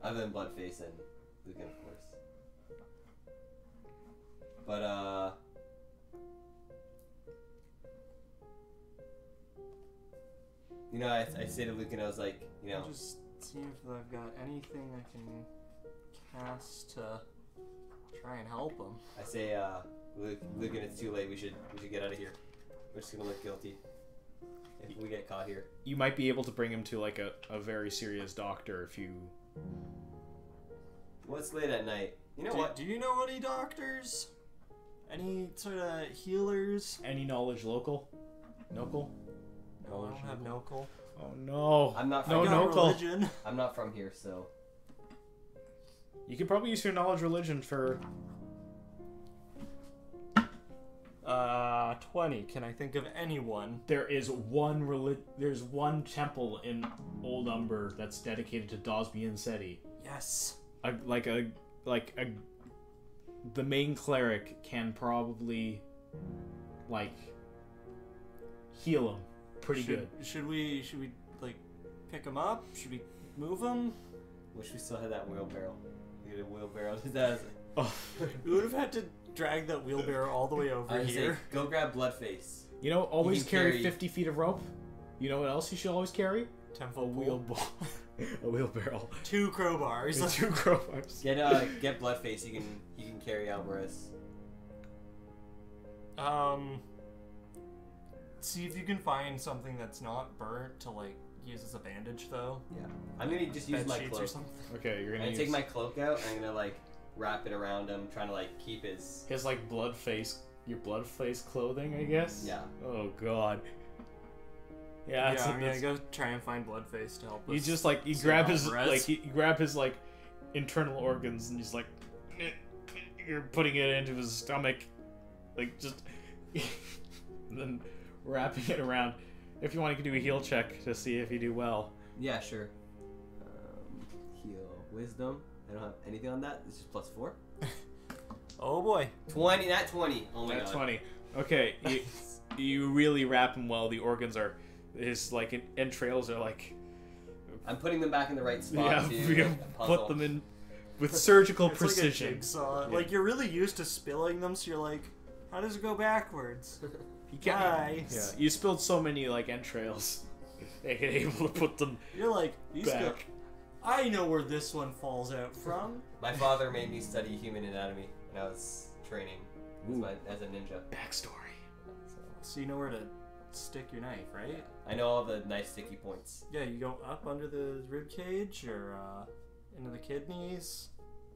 Other than Bloodface and Lucan, of course. But, You know, I say to Luke and I was like, you know. Just see if I've got anything I can cast to try and help him. I say, Luke, and it's too late. We should get out of here. We're just gonna look guilty if we get caught here. You might be able to bring him to like a very serious doctor if you. What's late at night? You know what? Do you know any doctors? Any sort of healers? Any knowledge local? Nocal? No, I don't have Nocal. Oh no! I'm not no from Nocal. Religion. I'm not from here, so. You could probably use your knowledge religion for. 20. Can I think of anyone? There's one temple in Old Umber that's dedicated to Dosby and Seti. Yes. The main cleric can probably heal him pretty good. Should we like pick him up? Should we move him? Wish we still had that wheelbarrow. We had a wheelbarrow. That We would have had to drag that wheelbarrow all the way over here. Say, go grab Bloodface. You know, always can carry carry 50 feet of rope. You know what else you should always carry? Temple A wheelbarrow. 2 crowbars. And 2 crowbars. Get Bloodface. He can carry Alvarez. See if you can find something that's not burnt to like use as a bandage though. Yeah. I'm gonna just use Bed my sheets cloak. or something. Okay, you're gonna take my cloak out and I'm gonna like wrap it around him, trying to like keep his like blood face, your blood face clothing, I guess. Yeah. Oh god. Yeah. I'm gonna go try and find Bloodface to help us. You just like you grab his internal organs and just like you're putting it into his stomach, like just and then wrapping it around. If you want, you can do a heal check to see if you do well. Yeah, sure. Heal wisdom. I don't have anything on that. This is +4. Oh boy. 20. Not 20. Oh my god. 20. Okay. You really wrap him well. The organs are his like entrails are like. I'm putting them back in the right spot. Yeah, too, you put them in with surgical It's precision. Like a jigsaw. Yeah. Like you're really used to spilling them, so you're like, how does it go backwards? Yeah, you spilled so many like entrails. They get able to put them. You're like, these back. go. I know where this one falls out from. My father made me study human anatomy when I was training as a ninja. Backstory. So you know where to stick your knife, right? I know all the nice sticky points. Yeah, you go up under the rib cage or into the kidneys,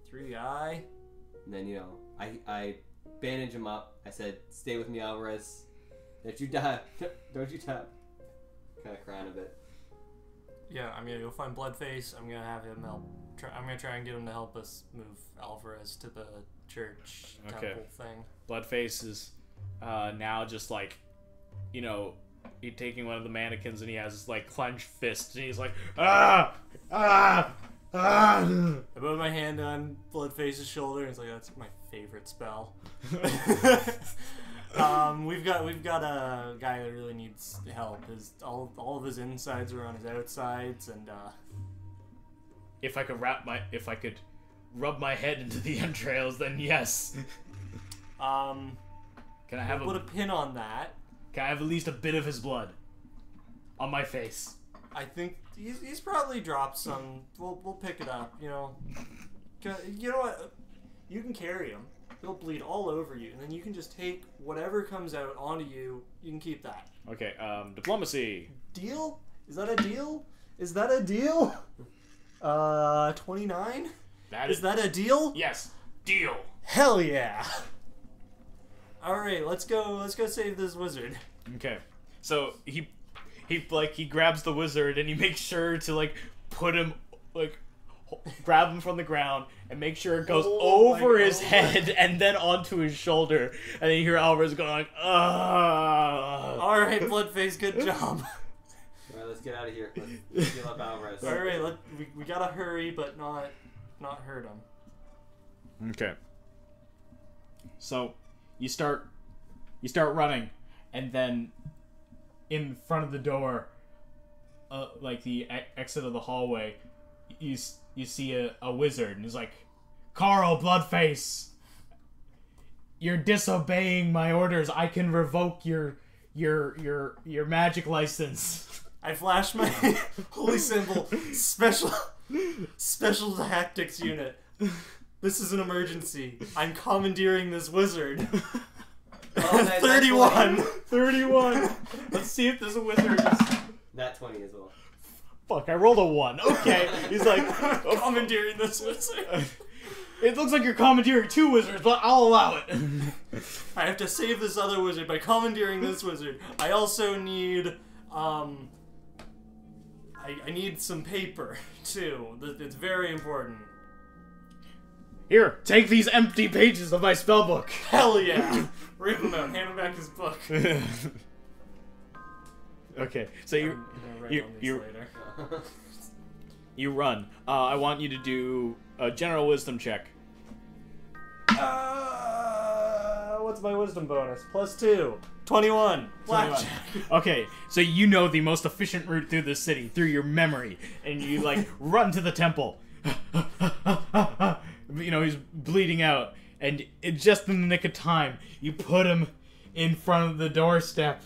through the eye. And then I bandage him up. I said, "Stay with me, Alvarez. Don't you die. Don't you die." Kind of crying a bit. Yeah, I'm gonna go find Bloodface. I'm gonna have him help. I'm gonna try and get him to help us move Alvarez to the church temple thing. Bloodface is now just like, he's taking one of the mannequins and he has like clenched fists and he's like, ah, ah, ah. I put my hand on Bloodface's shoulder and it's like, that's my favorite spell. We've got a guy that really needs help. All of his insides are on his outsides, and if I could rub my head into the entrails, then yes. Can I have put a pin on that? Can I have at least a bit of his blood on my face? I think he's probably dropped some. We'll pick it up. You know what? You can carry him. He'll bleed all over you, and then you can just take whatever comes out onto you. You can keep that. Okay, diplomacy. Deal? Is that a deal? Is that a deal? 29? Is that a deal? Yes. Deal. Hell yeah. Alright, let's go save this wizard. Okay. So he grabs the wizard and he makes sure to put him grab him from the ground and make sure it goes over his head and then onto his shoulder, and then you hear Alvarez going like, "Ah!" All right, Bloodface, good job. All right, let's get out of here. Let's heal up Alvarez. All right, we gotta hurry, but not hurt him. Okay. So you start running, and then in front of the door, like the exit of the hallway, you see a wizard, and he's like, "Carl Bloodface, you're disobeying my orders. I can revoke your magic license." I flash my holy symbol, special tactics unit. This is an emergency. I'm commandeering this wizard. Oh, nice, 31. 31. Let's see if this wizard is... Nat 20 as well. Fuck, I rolled a 1. Okay. He's like, commandeering this wizard. It looks like you're commandeering 2 wizards, but I'll allow it. I have to save this other wizard by commandeering this wizard. I also need, I need some paper, too. It's very important. Here, take these empty pages of my spellbook. Hell yeah! Rip him out, hand him back his book. Okay, so you run. I want you to do a general wisdom check. What's my wisdom bonus? +2. 21. Blackjack. Okay, so you know the most efficient route through the city through your memory, and you like run to the temple. You know, he's bleeding out, and just in the nick of time, you put him in front of the doorstep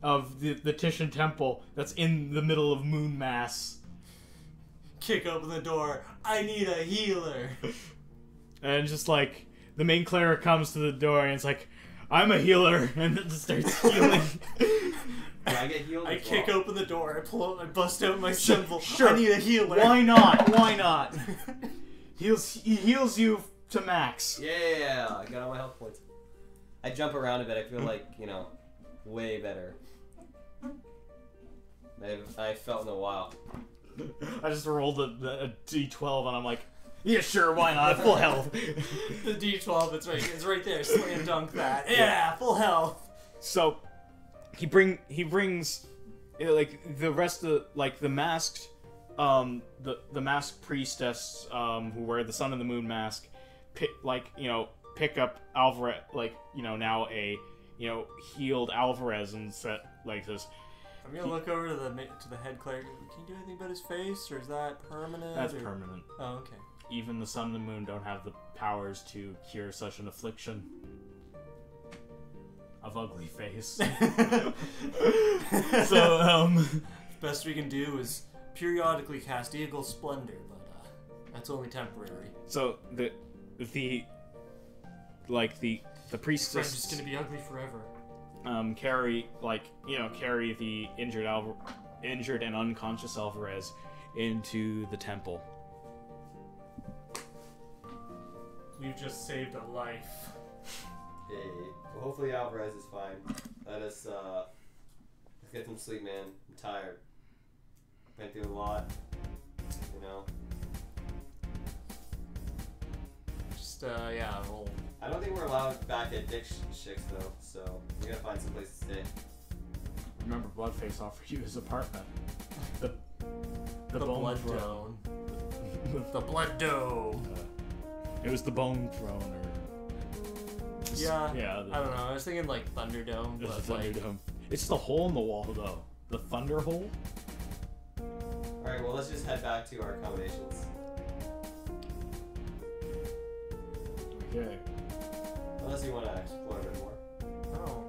of the Titian temple that's in the middle of Moon Mass. Kick open the door. I need a healer. And just like, the main cleric comes to the door, and it's like, I'm a healer, and then just starts healing. I get healed. I kick open the door. I bust out my symbol. Sure. I need a healer. Why not? Why not? He heals you to max. Yeah, I got all my health points. I jump around a bit. I feel like, you know, way better. I felt in a while. I just rolled a d12 and I'm like, yeah, sure, why not? Full health. The d12, it's right there. Slam dunk that. Yeah, full health. So he brings like the rest of the masked the masked priestess who wear the sun and the moon mask pick up Alvarez, now a healed Alvarez and set like this. I'm gonna look over to the head cleric. Can you do anything about his face, or is that permanent? That's permanent. Oh, okay. Even the sun and the moon don't have the powers to cure such an affliction of ugly face. So best we can do is periodically cast Eagle Splendor, but that's only temporary. So the priestess I'm just gonna be ugly forever. carry the injured and unconscious Alvarez into the temple. You just saved a life. Hey, well, hopefully Alvarez is fine. Let's get some sleep, man. I'm tired. Been through a lot, you know. Just well. I don't think we're allowed back at Dick Shicks though, so we gotta find some place to stay. Remember, Bloodface offered you his apartment. The Blood Bone Throne. Dome. The Blood Dome. It was the Bone Throne, or Yeah. yeah. I don't know. I was thinking like Thunderdome, It was but the Thunderdome. It's the hole in the wall, though. The Thunder Hole. All right, well let's just head back to our accommodations. Okay. Unless you want to explore a bit more. Oh.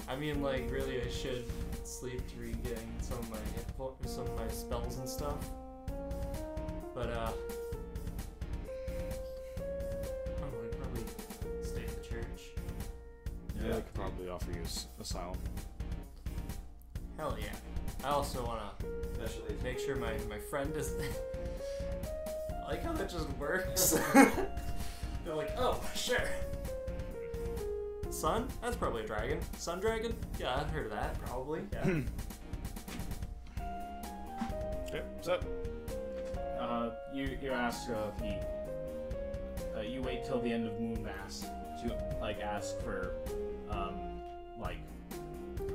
I mean, like, really, I should sleep to regain some of my spells and stuff. But I'd probably stay at the church. Yeah, I could probably offer you asylum. Hell yeah. I also wanna Especially make sure my friend is. I like how that just works. They're like, oh, sure. Sun? That's probably a dragon. Sun dragon? Yeah, I've heard of that, probably. Yeah. Okay, so you ask you wait till the end of Moon Mass to ask for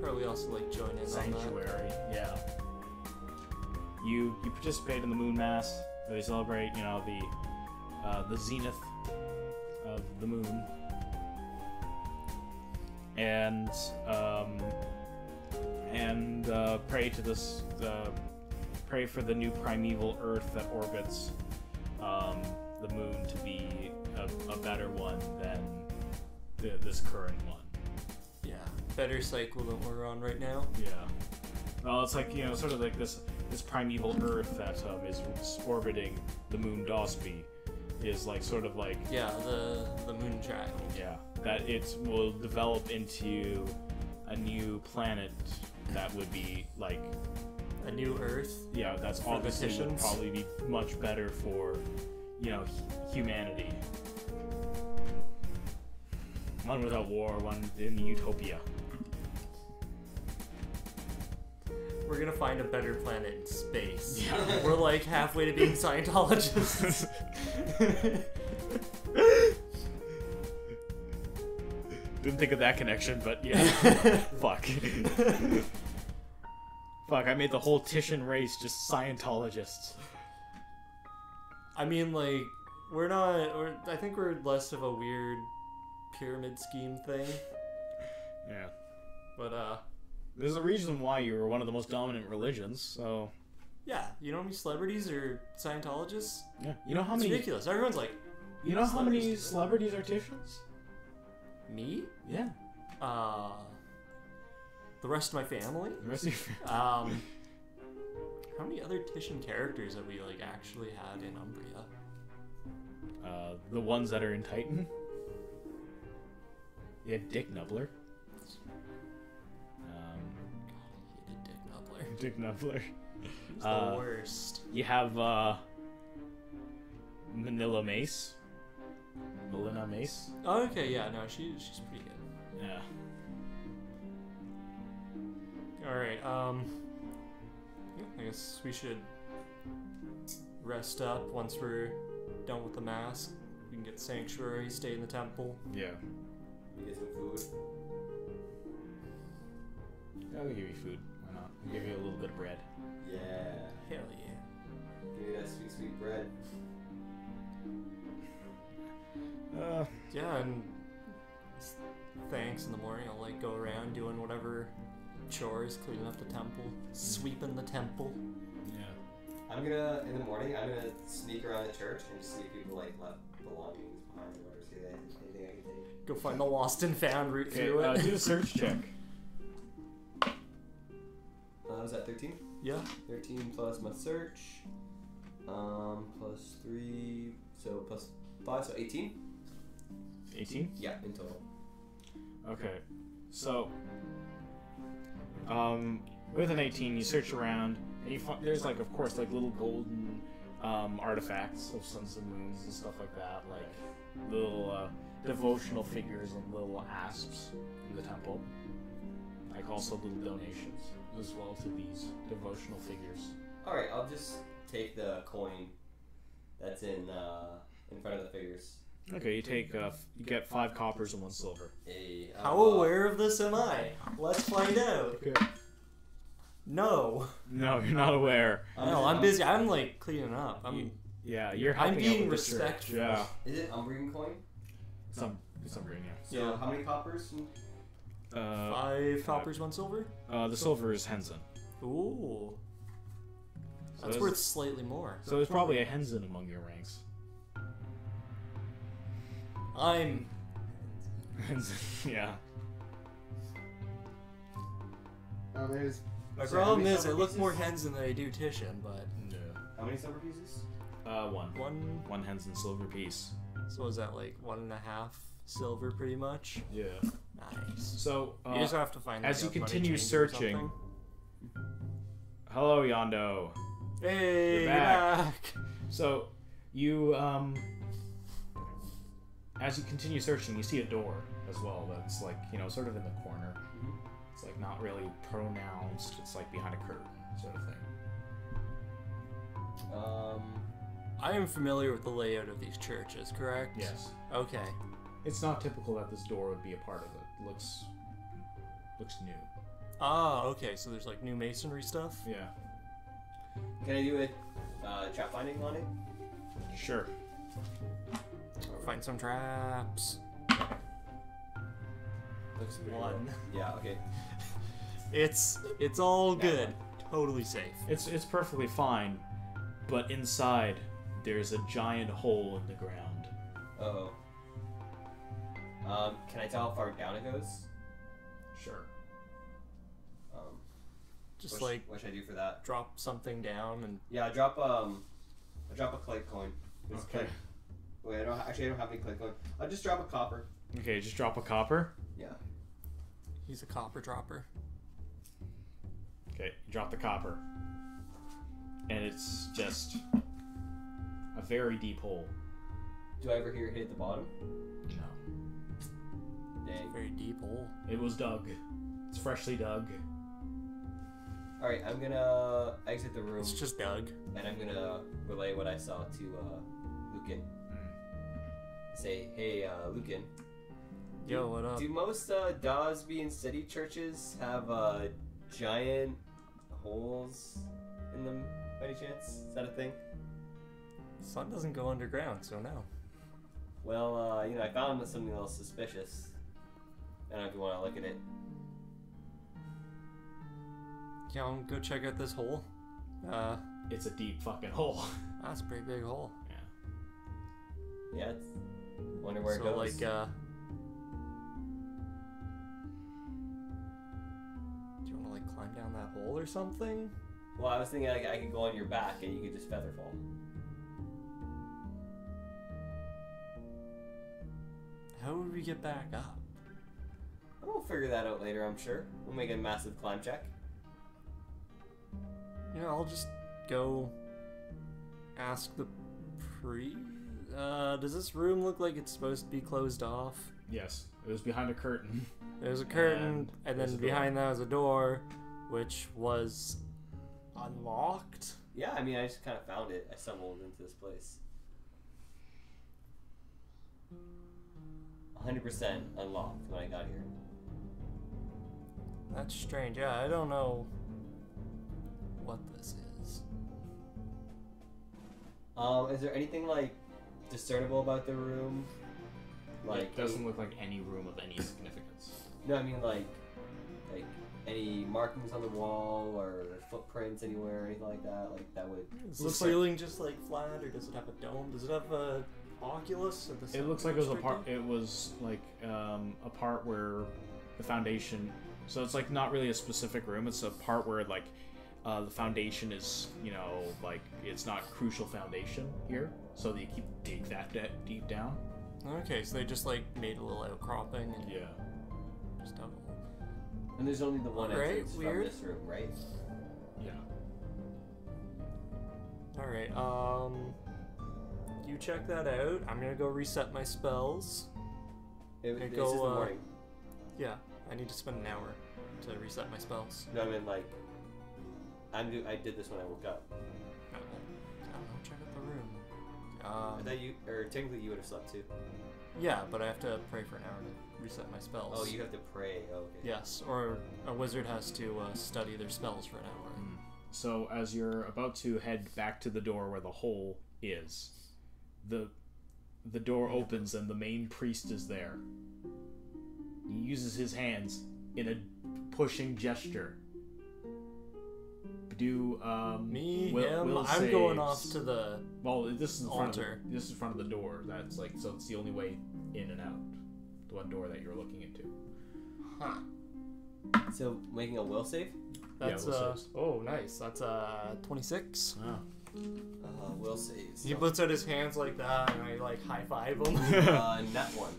Probably also join in sanctuary. Yeah. You participate in the Moon Mass. They celebrate the zenith of the moon, and pray to this pray for the new primeval Earth that orbits the moon to be a better one than this current one. Yeah, better cycle than we're on right now. Yeah. Well, it's like, sort of like this primeval Earth that is orbiting the moon Dosby is like sort of like Yeah, the moon child. yeah, that it will develop into a new planet that would be like A new Earth. yeah, that's For the obviously would Titians? probably be much better for humanity. One without war, one in utopia. We're gonna find a better planet in space. Yeah. We're like halfway to being Scientologists. Didn't think of that connection, but yeah. Fuck. Fuck, I made the whole Titian race just Scientologists. I mean, like, I think we're less of a weird pyramid scheme thing. Yeah. But, There's a reason why you were one of the most dominant religions, so... yeah, you know how many celebrities are Scientologists? Yeah. You know how It's many... ridiculous. Everyone's like, You know how many celebrities. celebrities are Titians? me? Yeah. The rest of my family? The rest of your... How many other Titian characters have we, like, actually had in Umbria? The ones that are in Titan. You had Dick Nubbler. Hated Dick Nubbler. Dick Nubbler. He's the worst. You have, Manila Mace. Melina Mace. Oh, okay, yeah, no, she's pretty good. Yeah. Alright, yeah, I guess we should rest up once we're done with the mask. We can get sanctuary, stay in the temple. Yeah. Get some food. I'll give you food. Why not? I'll give you a little bit of bread. Yeah. Hell yeah. Give me that sweet, sweet bread. Yeah, and thanks in the morning. I'll like go around doing whatever chores, cleaning up the temple, sweeping the temple. Yeah. In the morning, I'm gonna sneak around the church and just see if people like left belongings behind or whatever. See if anything I can take. Go find the lost and found route Okay, through it. do a search check. Was that 13? Yeah. 13 plus my search. Plus 3, so plus 5, so 18? 18? Yeah, in total. Okay. So, with an 18, you search around, and you find, there's like, of course, like little golden artifacts of suns and moons and stuff like that, like little devotional figures and little asps in the temple. Like also little donations as well to these devotional figures. Alright, I'll just take the coin that's in front of the figures. Okay, you take you get 5 coppers and 1 silver. How aware of this am I? Let's find out. Okay. No. No, you're not aware. No, I'm busy. I'm like cleaning up. Yeah, you're I'm helping out being with the church. respectful. Yeah. Is it Umbrian coin? It's Umbria, So Yeah. how many coppers? 5 coppers, 1 silver? The silver is Hensen. Ooh. So That's there's- worth slightly more. So there's probably a Hensen among your ranks. I'm... Hensen, yeah. Oh, there's. My So how problem many is I silver look pieces? more Hensen than I do Titian, but... No. How many silver pieces? 1. One... 1 Hensen silver piece. So is that like 1.5 silver pretty much? Yeah. Nice. So, You just have to find as like, you a money continue changer or searching- something. hello, Yondo. Hey, You're you're back. back. So, you, as you continue searching, you see a door as well that's like, sort of in the corner. It's like not really pronounced, it's like behind a curtain sort of thing. I am familiar with the layout of these churches, correct? Yes. Okay. It's not typical that this door would be a part of it. It looks new. Ah, okay, so there's like new masonry stuff? Yeah. Can I do a trap finding on it? Sure. Find some traps. Looks pretty 1. low. Yeah. Okay. It's all good. Totally safe. It's perfectly fine, but inside there's a giant hole in the ground. Oh. Can I tell how far down it goes? Sure. Just what should I do for that? drop something down and. Yeah, I drop a clay coin. Okay. Wait, I don't have any clay coin. I'll just drop a copper. Okay, just drop a copper. Yeah. He's a copper dropper. Okay, drop the copper. And it's just a very deep hole. Do I ever hear it hit the bottom? No. Dang. Very deep hole. It was dug. It's freshly dug. Alright, I'm gonna exit the room. It's just Doug. And I'm gonna relay what I saw to Lucan. Say, hey, Lucan. Yo, what up? Do most Dawsby and City churches have giant holes in them by any chance? Is that a thing? Sun doesn't go underground, so no. Well, I found something else suspicious. I don't know if you want to look at it. Yeah, I'll go check out this hole. It's a deep fucking hole. That's a pretty big hole. Yeah, it's... Wonder where it So, goes. like, do you want to, like, climb down that hole or something? Well, I was thinking I could go on your back and you could just feather fall. How would we get back up? We'll figure that out later, I'm sure. We'll make a massive climb check. You know, I'll just go ask the priest. Does this room look like it's supposed to be closed off? Yes, it was behind a curtain. There's a curtain, and there's then a door. behind that was a door, which was unlocked. Yeah, I mean, I just kind of found it. I stumbled into this place. 100% unlocked when I got here. That's strange. Yeah, I don't know what this is. Is there anything, like, discernible about the room? Like, It doesn't look like any room of any significance. No, I mean, like any markings on the wall or footprints anywhere or anything like that? Like, that would... Is the Looks like- ceiling just like flat, or does it have a dome? Does it have a oculus? Or the It looks like it was a part. restricted? It was like a part where the foundation. So it's like not really a specific room. It's a part where like the foundation is, like it's not crucial foundation here. So they keep dig that deep down. Okay, so they just like made a little outcropping and Yeah. just dug a hole. And there's only the one Right, entrance weird. from this room, right? Yeah. Alright, you check that out. I'm gonna go reset my spells. It's Okay, just go, the morning. Yeah, I need to spend an hour to reset my spells. No, I mean, like... I did this when I woke up. I don't know, check out the room. I thought you... Or technically you would have slept too. Yeah, but I have to pray for an hour to reset my spells. Oh, you have to pray. Oh, okay. Yes, or a wizard has to study their spells for an hour. So as you're about to head back to the door where the hole is, the door opens and the main priest is there. He uses his hands in a pushing gesture. Do Me, will- him, will I'm going saves. off to the... Well, this is in front altar. of this is in front of the door. That's like so it's the only way in and out. The one door that you're looking into. Huh. So, making a will save? That's, will saves. oh, nice. That's, 26. Oh. Will saves. He puts out his hands like that, and I, like, high-five him. Nat one.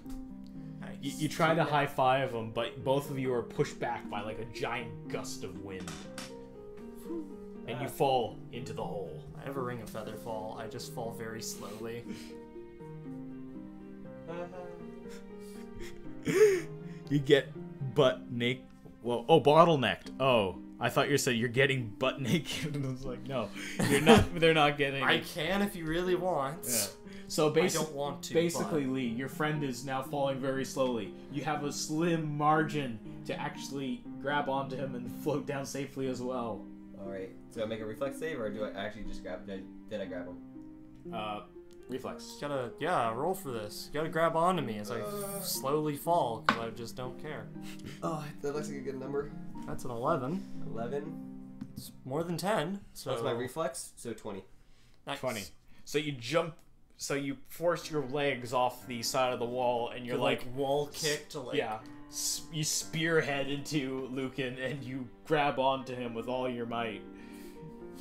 Nice. You try to high five him, but both of you are pushed back by like a giant gust of wind, and you fall into the hole. I have a ring of feather fall. I just fall very slowly. You get butt naked. Well, bottlenecked. Oh, I thought you said you're getting butt naked, and I was like, no, you're not. They're not getting. I can if you really want. Yeah. So I don't want to. basically, Lee, your friend is now falling very slowly. You have a slim margin to actually grab onto him and float down safely as well. Alright. Do I make a reflex save or do I actually just grab... Did I grab him? Reflex. Roll for this. You gotta grab onto me as I slowly fall, because I just don't care. Oh, that looks like a good number. That's an 11. 11. It's more than 10. So That's my reflex, so 20. Nice. 20. So you jump so you force your legs off the side of the wall, and you're You, like wall kick to like. yeah, you spearhead into Lucan, and you grab onto him with all your might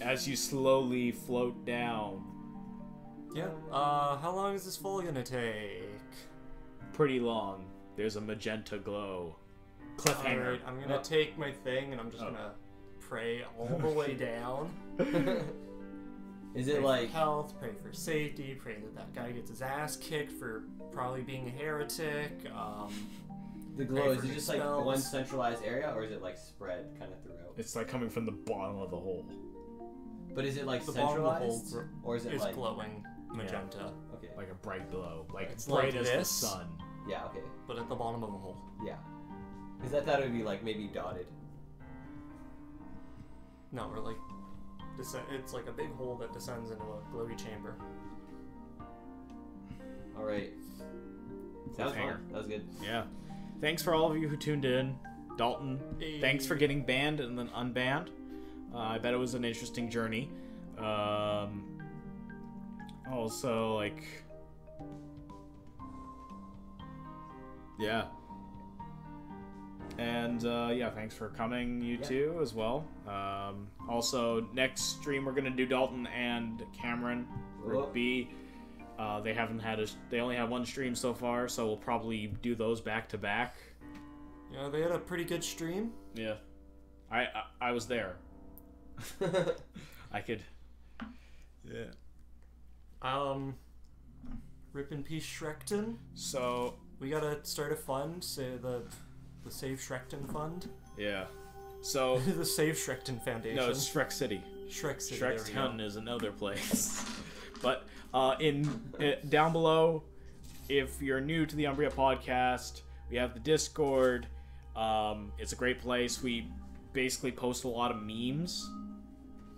as you slowly float down. Yeah. How long is this fall gonna take? Pretty long. There's a magenta glow. Cliffhanger. Alright, I'm gonna take my thing and I'm just gonna pray all the way down. Is Pray it like for health, pray for safety, pray that guy gets his ass kicked for probably being a heretic. the glow? pray Is for it new just like spells? one centralized area, or is it like spread kind of throughout? It's like coming from the bottom of the hole. But is it like The bottom of the hole centralized, or is it is like glowing magenta, okay? Like a bright glow. Like It's bright like as this. the sun. Yeah, okay, but at the bottom of the hole. yeah. Because I thought it would be like maybe dotted. No, or like, it's like a big hole that descends into a glowy chamber. All right. That was Cliffhanger. fun. That was good. Yeah. Thanks for all of you who tuned in. Dalton, thanks for getting banned and then unbanned. I bet it was an interesting journey. Also, like... Yeah. And, yeah, thanks for coming, you two, as well. Also, next stream we're gonna do Dalton and Cameron. Group Whoop. B. They haven't had they only have one stream so far, so we'll probably do those back to back. Yeah, they had a pretty good stream. Yeah. I was there. I could... Yeah. Rip in peace, Shrekton. So, We gotta start a fund, say the Save Shrekton Fund. yeah. So, The Save Shrekton Foundation. no, it's Shrek City. Shrek City. there we go. Shrektown is another place. But down below, if you're new to the Umbria podcast, we have the Discord. It's a great place. We basically post a lot of memes.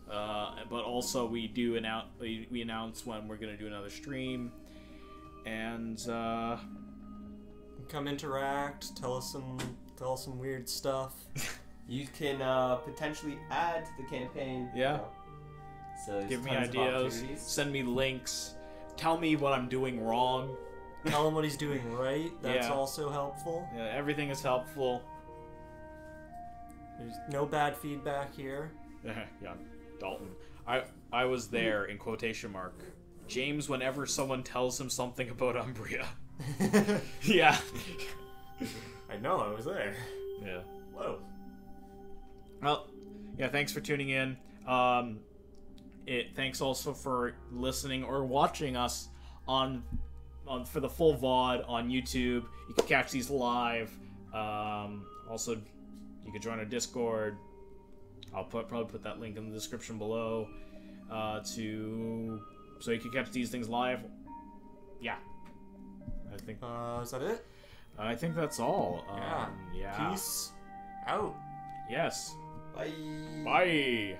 But also we do we announce when we're gonna do another stream. And Come interact. Tell us some weird stuff. You can potentially add to the campaign. Yeah. So there's give me tons of ideas, opportunities. send me links, tell me what I'm doing wrong. Tell him what he's doing right. That's Yeah. also helpful. Yeah, everything is helpful. There's no bad feedback here. Yeah, Dalton. I was there in quotation mark. James, whenever someone tells him something about Umbria. Yeah. I know, I was there. Yeah. Whoa. Well, yeah, thanks for tuning in. Thanks also for listening or watching us on for the full VOD on YouTube. You can catch these live. Also, you can join our Discord. I'll probably put that link in the description below so you can catch these things live. Yeah, I think Is that it? I think that's all. Yeah. Yeah. Peace out. Yes. Bye. Bye.